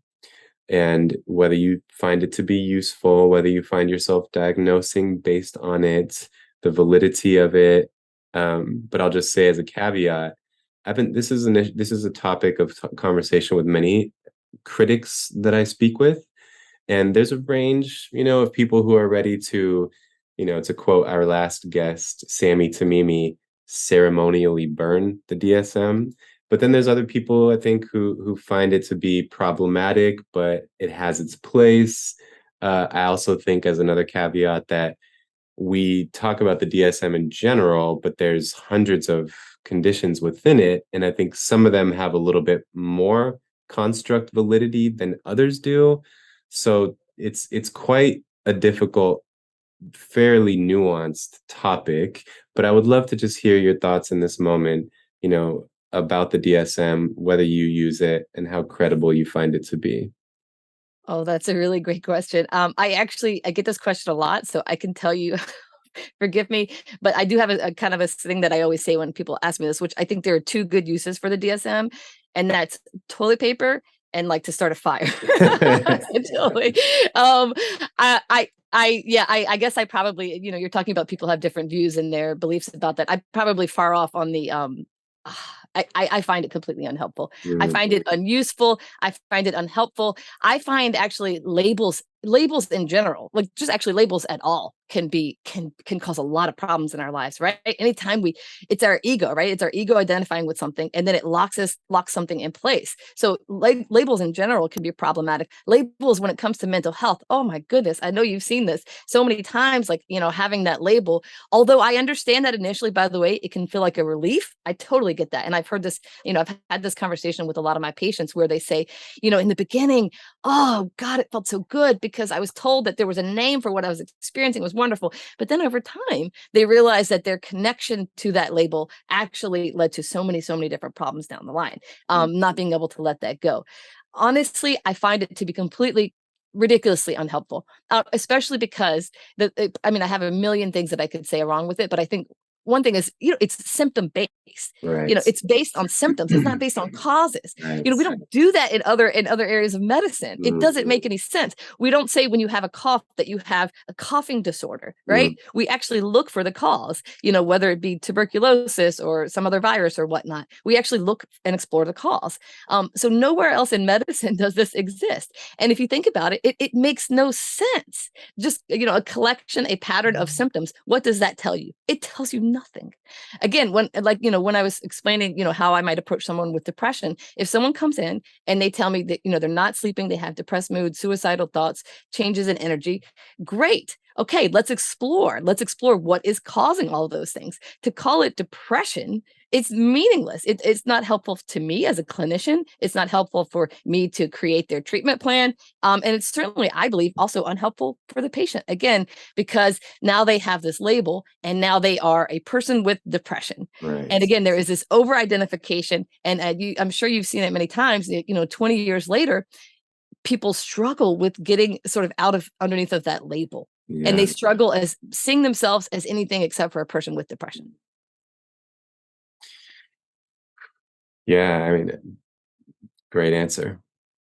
and whether you find it to be useful, whether you find yourself diagnosing based on it, the validity of it. But I'll just say as a caveat, this is a topic of conversation with many critics that I speak with. And there's a range, of people who are ready to, to quote our last guest, Sammy Tamimi, ceremonially burn the DSM. But then there's other people, I think, who find it to be problematic, but it has its place. I also think, as another caveat, that we talk about the DSM in general, but there's hundreds of conditions within it. And I think some of them have a little bit more construct validity than others do. So it's quite a difficult, fairly nuanced topic, but I would love to just hear your thoughts in this moment, about the DSM, whether you use it and how credible you find it to be. Oh, that's a really great question. I get this question a lot, so I can tell you, forgive me, but I do have a kind of a thing that I always say when people ask me this, which I think there are two good uses for the DSM, and that's toilet paper and like to start a fire. Totally. I guess I probably, you're talking about people have different views and their beliefs about that. I probably far off on the I find it completely unhelpful. I find it unuseful. I find it unhelpful. I find actually labels in general, like just actually labels at all, can cause a lot of problems in our lives, right? Anytime it's our ego, right? It's our ego identifying with something, and then it locks something in place. So labels in general can be problematic. Labels when it comes to mental health, oh my goodness, I know you've seen this so many times, like, having that label. Although I understand that initially, by the way, it can feel like a relief. I totally get that. And I've heard this, I've had this conversation with a lot of my patients where they say, in the beginning, oh God, it felt so good because I was told that there was a name for what I was experiencing. It was wonderful. But then over time, they realized that their connection to that label actually led to so many different problems down the line, not being able to let that go. Honestly, I find it to be completely ridiculously unhelpful, especially because I have a million things that I could say wrong with it, but I think one thing is, it's symptom based. Right. It's based on symptoms. It's not based on causes. Right. We don't do that in other areas of medicine. It doesn't make any sense. We don't say when you have a cough that you have a coughing disorder, right? We actually look for the cause, whether it be tuberculosis or some other virus or whatnot. We actually look and explore the cause. So nowhere else in medicine does this exist. And if you think about it, it makes no sense. Just, a collection, a pattern of symptoms. What does that tell you? It tells you nothing. Again, when I was explaining, how I might approach someone with depression, if someone comes in and they tell me that, they're not sleeping, they have depressed mood, suicidal thoughts, changes in energy, great. Okay, let's explore what is causing all of those things. To call it depression, it's meaningless. It's not helpful to me as a clinician. It's not helpful for me to create their treatment plan. And it's certainly, I believe, also unhelpful for the patient. Again, because now they have this label and now they are a person with depression. Right. And again, there is this over-identification. And I'm sure you've seen it many times, 20 years later, people struggle with getting sort of out of underneath of that label. Yeah. And they struggle as seeing themselves as anything except for a person with depression. Yeah, great answer.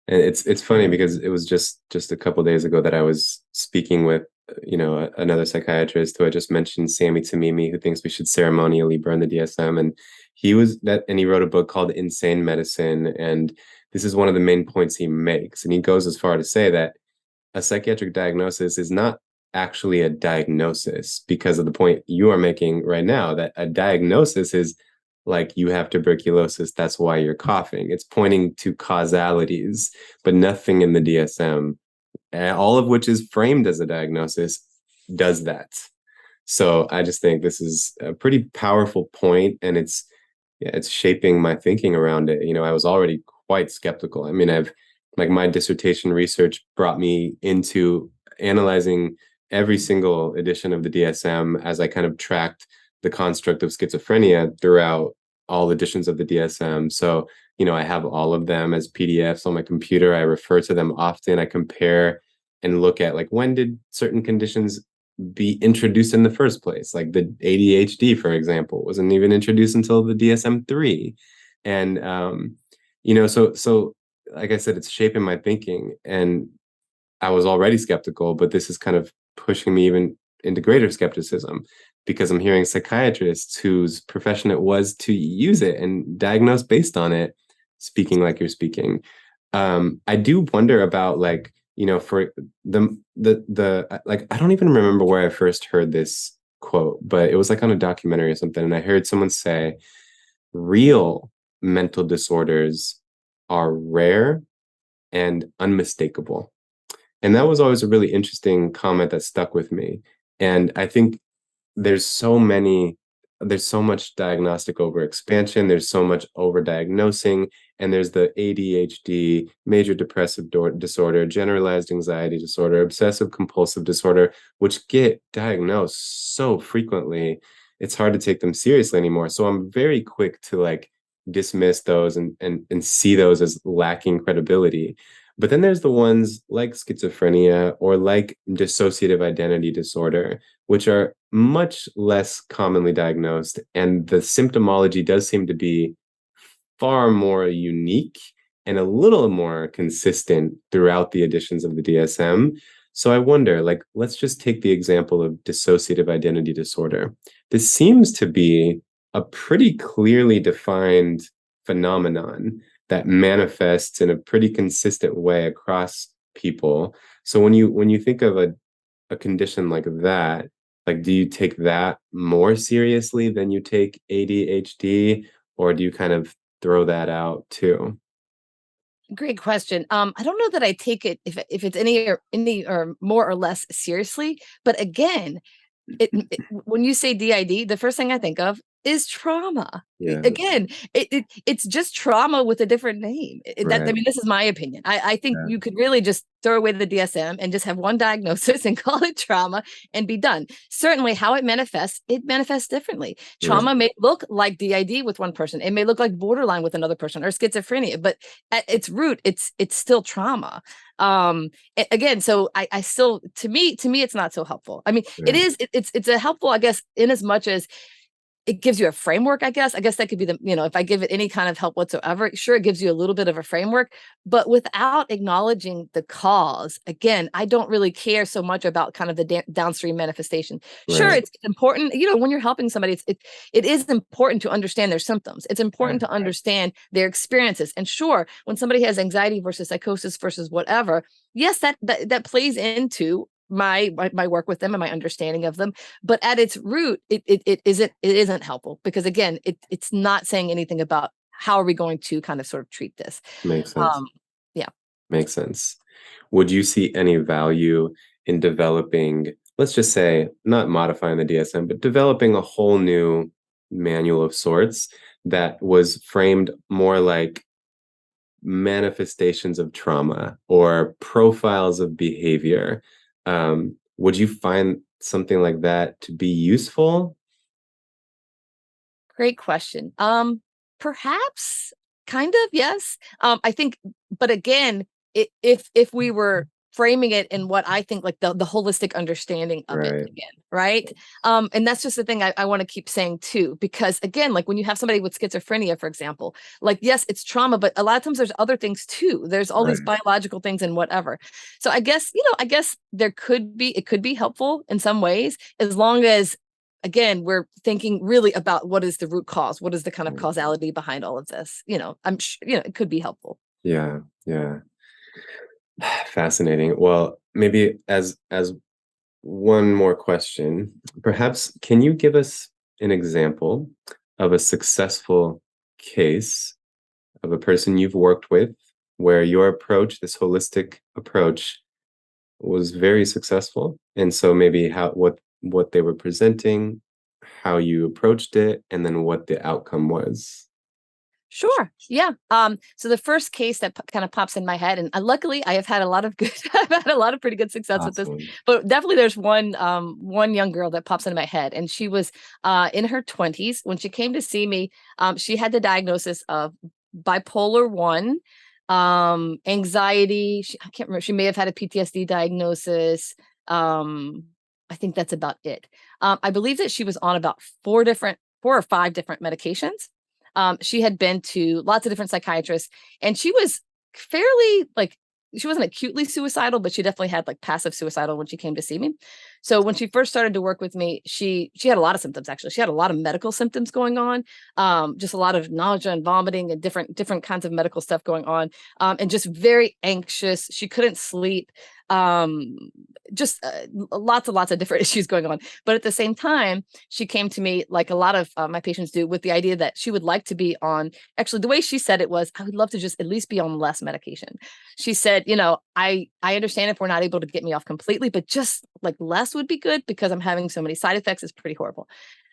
And it's funny because it was just a couple days ago that I was speaking with, another psychiatrist who I just mentioned, Sammy Tamimi, who thinks we should ceremonially burn the DSM. And he wrote a book called Insane Medicine. And this is one of the main points he makes. And he goes as far to say that a psychiatric diagnosis is not actually a diagnosis, because of the point you are making right now, that a diagnosis is like, you have tuberculosis, that's why you're coughing. It's pointing to causalities, but nothing in the DSM, all of which is framed as a diagnosis, does that. So I just think this is a pretty powerful point, and it's, yeah, it's shaping my thinking around it. I was already quite skeptical. I mean, I've, like, my dissertation research brought me into analyzing every single edition of the DSM as I kind of tracked the construct of schizophrenia throughout all editions of the DSM. So, I have all of them as PDFs on my computer. I refer to them often. I compare and look at, like, when did certain conditions be introduced in the first place? Like the ADHD, for example, wasn't even introduced until the DSM-3. And so like I said, it's shaping my thinking. And I was already skeptical, but this is kind of pushing me even into greater skepticism, because I'm hearing psychiatrists whose profession it was to use it and diagnose based on it, speaking like you're speaking. I do wonder about, like, for the like, I don't even remember where I first heard this quote, but it was like on a documentary or something, and I heard someone say, real mental disorders are rare and unmistakable. And that was always a really interesting comment that stuck with me. And I think there's so many, there's so much diagnostic overexpansion, there's so much overdiagnosing, and there's the ADHD, major depressive disorder, generalized anxiety disorder, obsessive compulsive disorder, which get diagnosed so frequently, it's hard to take them seriously anymore. So I'm very quick to, like, dismiss those and see those as lacking credibility. But then there's the ones like schizophrenia or like dissociative identity disorder, which are much less commonly diagnosed. And the symptomology does seem to be far more unique and a little more consistent throughout the editions of the DSM. So I wonder, like, let's just take the example of dissociative identity disorder. This seems to be a pretty clearly defined phenomenon that manifests in a pretty consistent way across people. So when you think of a condition like that, like, do you take that more seriously than you take ADHD, or do you kind of throw that out too? Great question. I don't know that I take it if it's any or more or less seriously, but again, when you say DID, the first thing I think of is trauma. Yeah, Again, it's just trauma with a different name. I right. mean, this is my opinion. I think Yeah, you could really just throw away the DSM and just have one diagnosis and call it trauma and be done. Certainly, how it manifests differently. right. Trauma may look like DID with one person. It may look like borderline with another person, or schizophrenia, but at its root, it's still trauma. Again, so I still, to me it's not so helpful. I mean, Yeah, it's a helpful, I guess, in as much as it gives you a framework. I guess that could be if I give it any kind of help whatsoever, sure, it gives you a little bit of a framework, but without acknowledging the cause, again, I don't really care so much about kind of the downstream manifestation. Sure, right. it's important, when you're helping somebody, it is important to understand their symptoms. It's important to understand their experiences. And sure, when somebody has anxiety versus psychosis versus whatever, yes, that plays into my work with them and my understanding of them, but at its root, it isn't helpful, because again, it's not saying anything about how are we going to kind of sort of treat this. Makes sense. um yeah. Makes sense. Would you see any value in developing, let's just say, not modifying the DSM, but developing a whole new manual of sorts that was framed more like manifestations of trauma or profiles of behavior? Would you find something like that to be useful? Great question. Perhaps, kind of, yes. I think, but again, if we were framing it in what I think, like the holistic understanding of it Right, again, right? And that's just the thing I want to keep saying too, because again, like when you have somebody with schizophrenia, for example, like yes, it's trauma, but a lot of times there's other things too. There's all these right. biological things and whatever. So I guess it could be helpful in some ways, as long as, again, we're thinking really about what is the root cause, what is the kind of Right. causality behind all of this. I'm sure, it could be helpful. Yeah, yeah. Fascinating. Well, maybe as one more question. Perhaps, can you give us an example of a successful case of a person you've worked with where your approach, this holistic approach, was very successful? And so maybe what they were presenting, how you approached it, and then what the outcome was. Sure. Yeah. So the first case that kind of pops in my head, and luckily I have had a lot of good, I've had a lot of pretty good success with this, Awesome. but definitely there's one young girl that pops into my head, and she was in her 20s when she came to see me. She had the diagnosis of bipolar 1, anxiety. I can't remember. She may have had a PTSD diagnosis. I think that's about it. I believe that she was on about 4 or 5 different medications. She had been to lots of different psychiatrists, and she was fairly like, she wasn't acutely suicidal, but she definitely had like passive suicidal when she came to see me. So when she first started to work with me, she had a lot of symptoms. Actually, she had a lot of medical symptoms going on, just a lot of nausea and vomiting and different kinds of medical stuff going on, and just very anxious. She couldn't sleep. Just lots and lots of different issues going on. But at the same time, she came to me like a lot of my patients do, with the idea that she would like to be on, actually the way she said it was, I would love to just at least be on less medication. She said, I understand if we're not able to get me off completely, but just like less would be good because I'm having so many side effects. It's pretty horrible.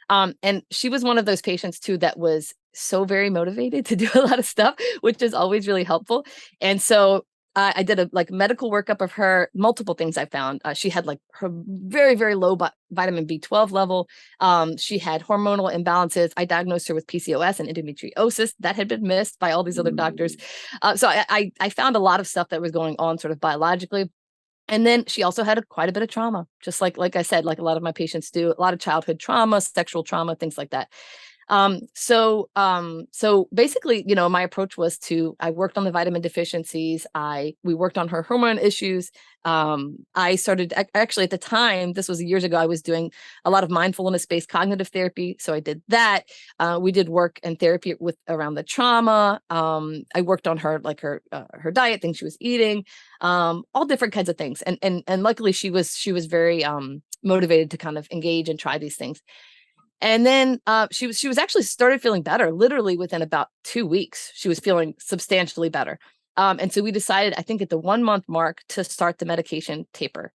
And she was one of those patients too that was so very motivated to do a lot of stuff, which is always really helpful. And so I did a like medical workup of her. Multiple things I found. She had like her very, very low vitamin B12 level. She had hormonal imbalances. I diagnosed her with PCOS and endometriosis that had been missed by all these other doctors. So I found a lot of stuff that was going on sort of biologically. And then she also had quite a bit of trauma, just like I said, like a lot of my patients do, a lot of childhood trauma, sexual trauma, things like that. So basically, my approach was I worked on the vitamin deficiencies. We worked on her hormone issues. I started actually at the time, this was years ago, I was doing a lot of mindfulness-based cognitive therapy. So I did that. We did work and therapy with around the trauma. I worked on her, like her diet, things she was eating, all different kinds of things. And luckily she was very, motivated to kind of engage and try these things. And then she was actually started feeling better. Literally within about 2 weeks, she was feeling substantially better. And so we decided, I think at the 1 month mark, to start the medication taper.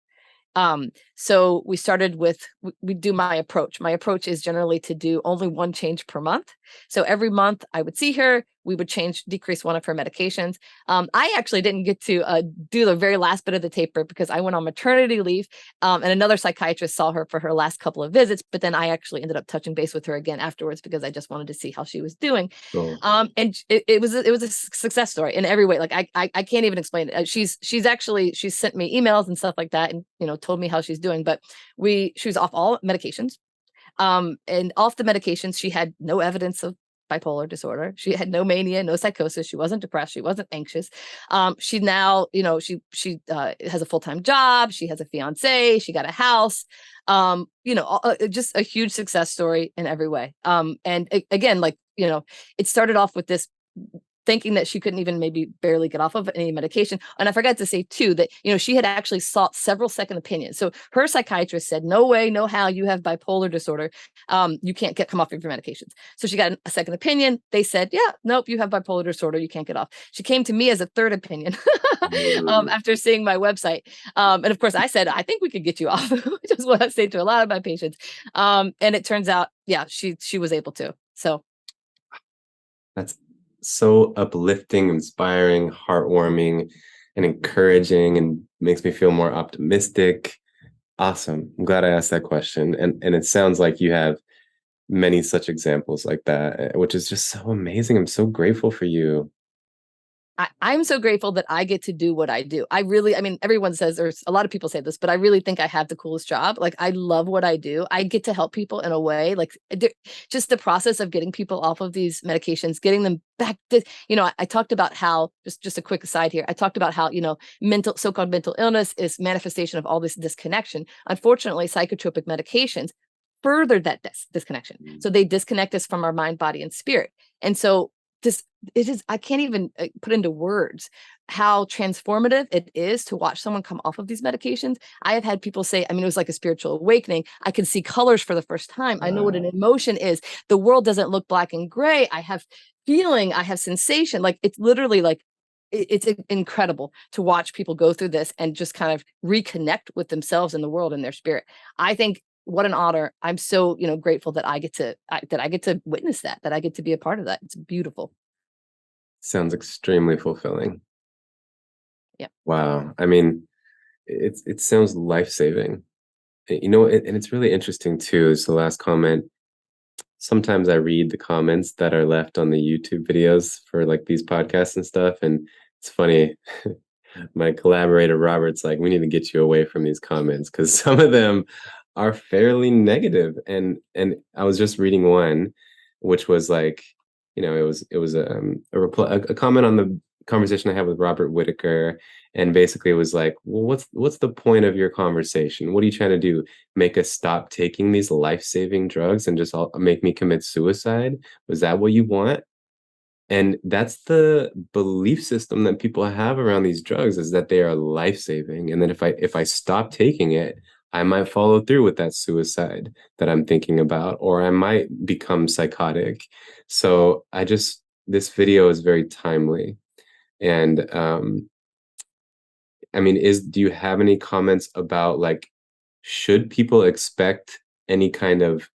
So we started with, we do my approach. My approach is generally to do only one change per month. So every month I would see her, we would decrease one of her medications. I actually didn't get to do the very last bit of the taper because I went on maternity leave, and another psychiatrist saw her for her last couple of visits, but then I actually ended up touching base with her again afterwards because I just wanted to see how she was doing. Cool. And it was a success story in every way. Like I can't even explain it. She's sent me emails and stuff like that, and told me how she's doing. But she was off all medications, and off the medications, she had no evidence of bipolar disorder. She had no mania, no psychosis. She wasn't depressed. She wasn't anxious. She now, she has a full-time job. She has a fiance. She got a house. Just a huge success story in every way. And again, like, it started off with this thinking that she couldn't even maybe barely get off of any medication. And I forgot to say too that, she had actually sought several second opinions. So her psychiatrist said, no way, no how, you have bipolar disorder. You can't come off of your medications. So she got a second opinion. They said, yeah, nope, you have bipolar disorder. You can't get off. She came to me as a third opinion after seeing my website. And of course I said, I think we could get you off, which is what I say to a lot of my patients. And it turns out, yeah, she was able to. So That's so uplifting, inspiring, heartwarming, and encouraging, and makes me feel more optimistic. Awesome. I'm glad I asked that question. And it sounds like you have many such examples like that, which is just so amazing. I'm so grateful for you. I'm so grateful that I get to do what I do. I mean, everyone says, or a lot of people say this, but I really think I have the coolest job. Like, I love what I do. I get to help people in a way, like just the process of getting people off of these medications, getting them back to, I talked about how, just a quick aside here, I talked about how, so-called mental illness is manifestation of all this disconnection. Unfortunately, psychotropic medications further that disconnection. So they disconnect us from our mind, body, and spirit. And so this, it is, I can't even put into words how transformative it is to watch someone come off of these medications. I have had people say, I mean, it was like a spiritual awakening. I can see colors for the first time. I know what an emotion is. The world doesn't look black and gray. I have feeling, I have sensation. Like, it's literally like, it's incredible to watch people go through this and just kind of reconnect with themselves and the world and their spirit. I think what an honor. I'm so, grateful that I get to witness that I get to be a part of that. It's beautiful. Sounds extremely fulfilling. Yeah. Wow. I mean, it sounds life-saving. And it's really interesting too, is the last comment. Sometimes I read the comments that are left on the YouTube videos for like these podcasts and stuff, and it's funny. My collaborator Robert's like, we need to get you away from these comments because some of them are fairly negative. And I was just reading one, which was like, it was a comment on the conversation I had with Robert Whitaker, and basically it was like, well, what's the point of your conversation? What are you trying to do? Make us stop taking these life-saving drugs and just make me commit suicide? Was that what you want? And that's the belief system that people have around these drugs, is that they are life-saving. And then if I stop taking it, I might follow through with that suicide that I'm thinking about, or I might become psychotic. So this video is very timely. And I mean, do you have any comments about, like, should people expect any kind of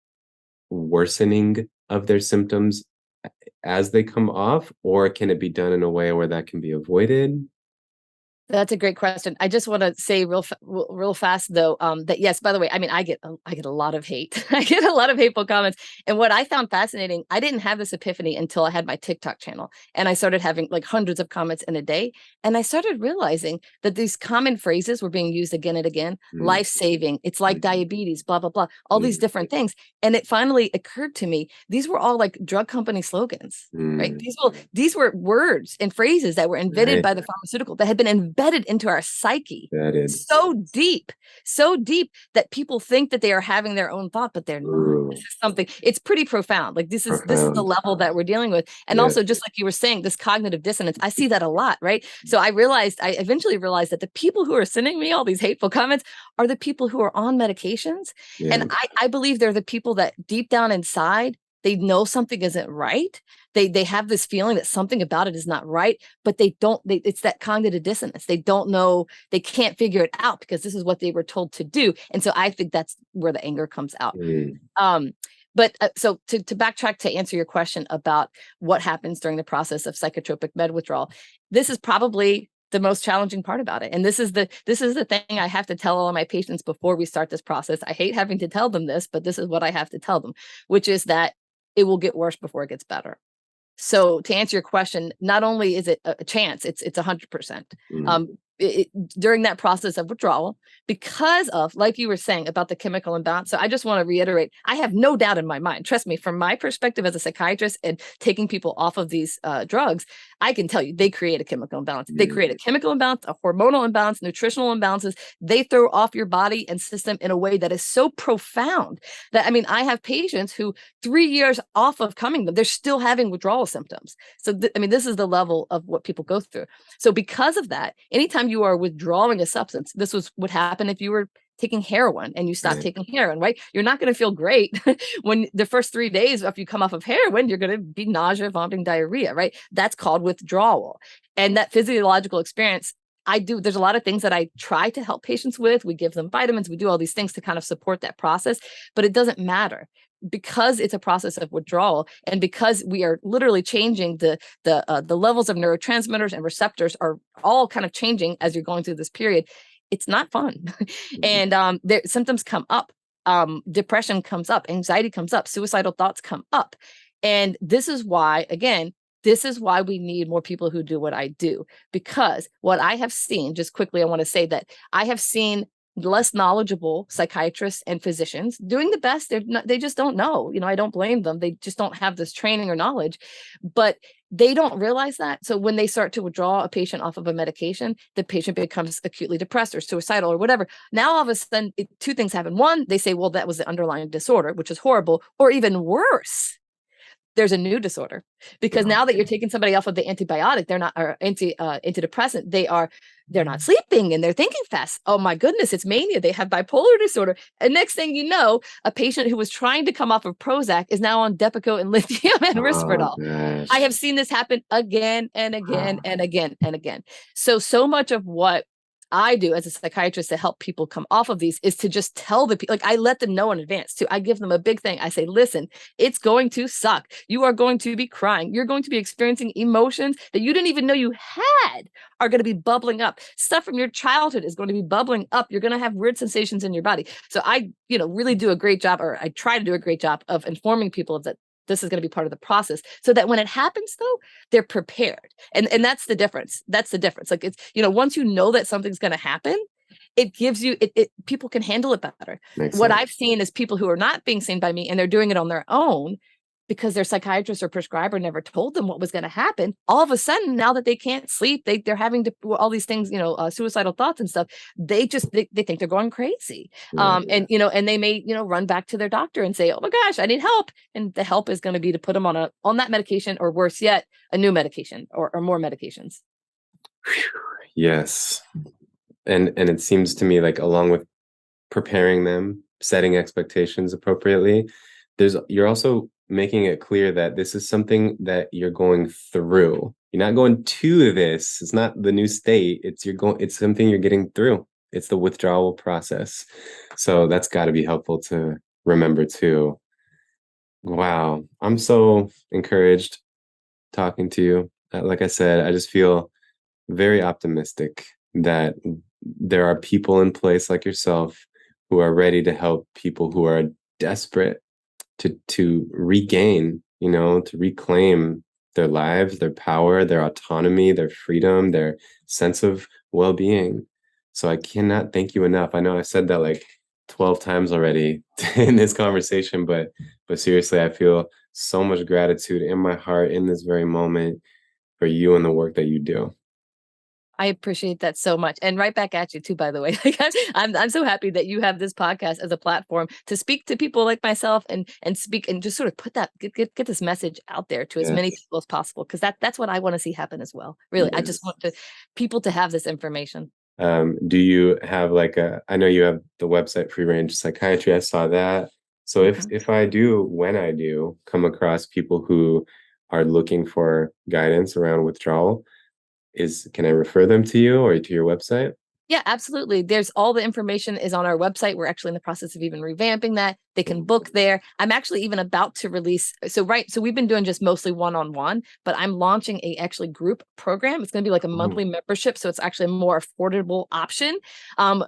worsening of their symptoms as they come off, or can it be done in a way where that can be avoided? That's a great question. I just want to say real fast though, that yes, by the way, I mean, I get a lot of hate. I get a lot of hateful comments. And what I found fascinating, I didn't have this epiphany until I had my TikTok channel and I started having like hundreds of comments in a day. And I started realizing that these common phrases were being used again and again: Mm, life saving, it's like mm, diabetes, blah, blah, blah, all these mm, different things. And it finally occurred to me, these were all like drug company slogans. Right. mm. These were words and phrases that were invented Right. by the pharmaceutical, that had been embedded into our psyche That is. so deep that people think that they are having their own thought, but they're not. This Ooh, is something, it's pretty profound. Like, this is the profound. level that we're dealing with. And Yeah. also, just like you were saying, this cognitive dissonance, I see that a lot, right? So I eventually realized that the people who are sending me all these hateful comments are the people who are on medications. Yeah. And I believe they're the people that deep down inside, they know something isn't right. They have this feeling that something about it is not right, but it's that cognitive dissonance. They don't know, they can't figure it out because this is what they were told to do. And so I think that's where the anger comes out. Mm, Um, but so to backtrack, to answer your question about what happens during the process of psychotropic med withdrawal, this is probably the most challenging part about it. And this is the thing I have to tell all of my patients before we start this process. I hate having to tell them this, but this is what I have to tell them, which is that it will get worse before it gets better. So to answer your question, not only is it a chance, it's 100%. mm. During that process of withdrawal, because of, like you were saying about the chemical imbalance. So I just want to reiterate, I have no doubt in my mind, trust me, from my perspective as a psychiatrist and taking people off of these drugs, I can tell you they create a chemical imbalance. They create a chemical imbalance, a hormonal imbalance, nutritional imbalances. They throw off your body and system in a way that is so profound that, I mean, I have patients who 3 years off of coming them, they're still having withdrawal symptoms. So, I mean, this is the level of what people go through. So because of that, anytime you are withdrawing a substance, this would happen if you were taking heroin and you stop Right. taking heroin, right? You're not going to feel great when the first 3 days after you come off of heroin, you're going to be nausea, vomiting, diarrhea, right? That's called withdrawal. And that physiological experience, there's a lot of things that I try to help patients with. We give them vitamins, we do all these things to kind of support that process, but it doesn't matter because it's a process of withdrawal, and because we are literally changing the levels of neurotransmitters and receptors are all kind of changing as you're going through this period. It's not fun. And their symptoms come up. Depression comes up, anxiety comes up, suicidal thoughts come up. And this is why, again, we need more people who do what I do, because what I have seen, just quickly, I want to say that I have seen less knowledgeable psychiatrists and physicians doing the best. They just don't know. I don't blame them. They just don't have this training or knowledge, but they don't realize that. So when they start to withdraw a patient off of a medication, the patient becomes acutely depressed or suicidal or whatever. Now, all of a sudden, 2 things happen. One, they say, well, that was the underlying disorder, which is horrible, or even worse, there's a new disorder, because now that you're taking somebody off of the antibiotic, they're not, or antidepressant, they're not sleeping and they're thinking fast. Oh my goodness, it's mania. They have bipolar disorder. And next thing you know, a patient who was trying to come off of Prozac is now on Depakote and lithium and Risperdal. Gosh. I have seen this happen again and again and again and again. So much of what I do as a psychiatrist to help people come off of these is to just tell the people, like I let them know in advance too. I give them a big thing. I say, listen, it's going to suck. You are going to be crying. You're going to be experiencing emotions that you didn't even know you had are going to be bubbling up. Stuff from your childhood is going to be bubbling up. You're going to have weird sensations in your body. So I, really do a great job, or I try to do a great job of informing people of that. This is going to be part of the process, so that when it happens, though, they're prepared. And that's the difference. That's the difference. Like it's, once you know that something's going to happen, it gives you, people can handle it better. Makes What sense. I've seen is people who are not being seen by me and they're doing it on their own because their psychiatrist or prescriber never told them what was going to happen. All of a sudden, now that they can't sleep, they're having to all these things, suicidal thoughts and stuff. They just they think they're going crazy. Right. And they may run back to their doctor and say, oh my gosh, I need help. And the help is going to be to put them on that medication, or worse yet, a new medication or more medications. Yes. And it seems to me like, along with preparing them, setting expectations appropriately, you're also making it clear that this is something that you're going through. You're not going to this. It's not the new state. It's something you're getting through. It's the withdrawal process. So that's got to be helpful to remember too. Wow. I'm so encouraged talking to you. Like I said, I just feel very optimistic that there are people in place like yourself who are ready to help people who are desperate to regain, to reclaim their lives, their power, their autonomy, their freedom, their sense of well-being. So I cannot thank you enough. I know I said that like 12 times already in this conversation, but seriously, I feel so much gratitude in my heart in this very moment for you and the work that you do. I appreciate that so much. And right back at you too, by the way. I'm so happy that you have this podcast as a platform to speak to people like myself and speak and just sort of put that, get this message out there to as many Yes. people as possible. Because that's what I want to see happen as well. Really. I just want people to have this information. Do you have I know you have the website Free Range Psychiatry. I saw that. So if I do, when I do come across people who are looking for guidance around withdrawal, can I refer them to you or to your website? Yeah, absolutely. There's all the information is on our website. We're actually in the process of even revamping that. They can book there. I'm actually even about to release. So we've been doing just mostly one-on-one, but I'm launching a actually group program. It's going to be like a monthly membership. So it's actually a more affordable option,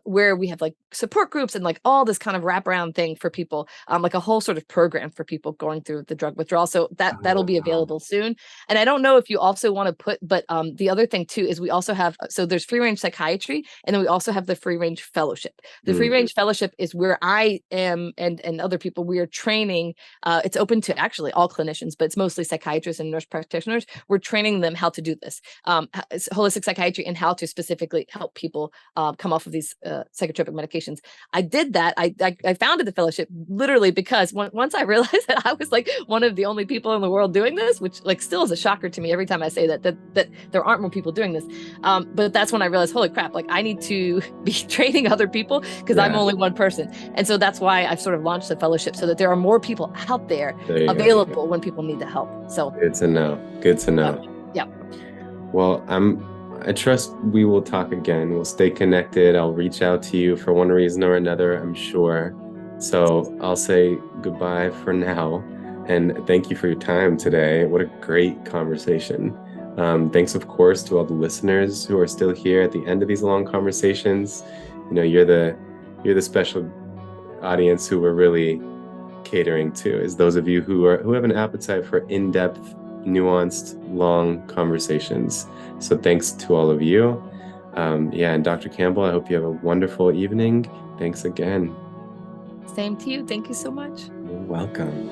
where we have like support groups and like all this kind of wraparound thing for people, like a whole sort of program for people going through the drug withdrawal. So that'll be available soon. And I don't know if you also want to put, but the other thing too is we also have, so there's Free Range Psychiatry, and then we also have the Free Range Fellowship. The Free Range Fellowship is where I am and other people, we are training. It's open to actually all clinicians, but it's mostly psychiatrists and nurse practitioners. We're training them how to do this, holistic psychiatry, and how to specifically help people come off of these psychotropic medications. I did that. I founded the fellowship literally because once I realized that I was like one of the only people in the world doing this, which like still is a shocker to me every time I say that there aren't more people doing this. But that's when I realized, holy crap, like I need to be training other people because I'm only one person. And so that's why I've sort of launched the fellowship, so that there are more people out there available when people need the help. So good to know. Good to know. Yeah. Well, I trust we will talk again. We'll stay connected. I'll reach out to you for one reason or another, I'm sure. So I'll say goodbye for now. And thank you for your time today. What a great conversation. Thanks, of course, to all the listeners who are still here at the end of these long conversations. You're the special audience who we're really catering to, is those of you who have an appetite for in-depth, nuanced, long conversations. So thanks to all of you. And Dr. Campbell, I hope you have a wonderful evening. Thanks again. Same to you. Thank you so much. You're welcome.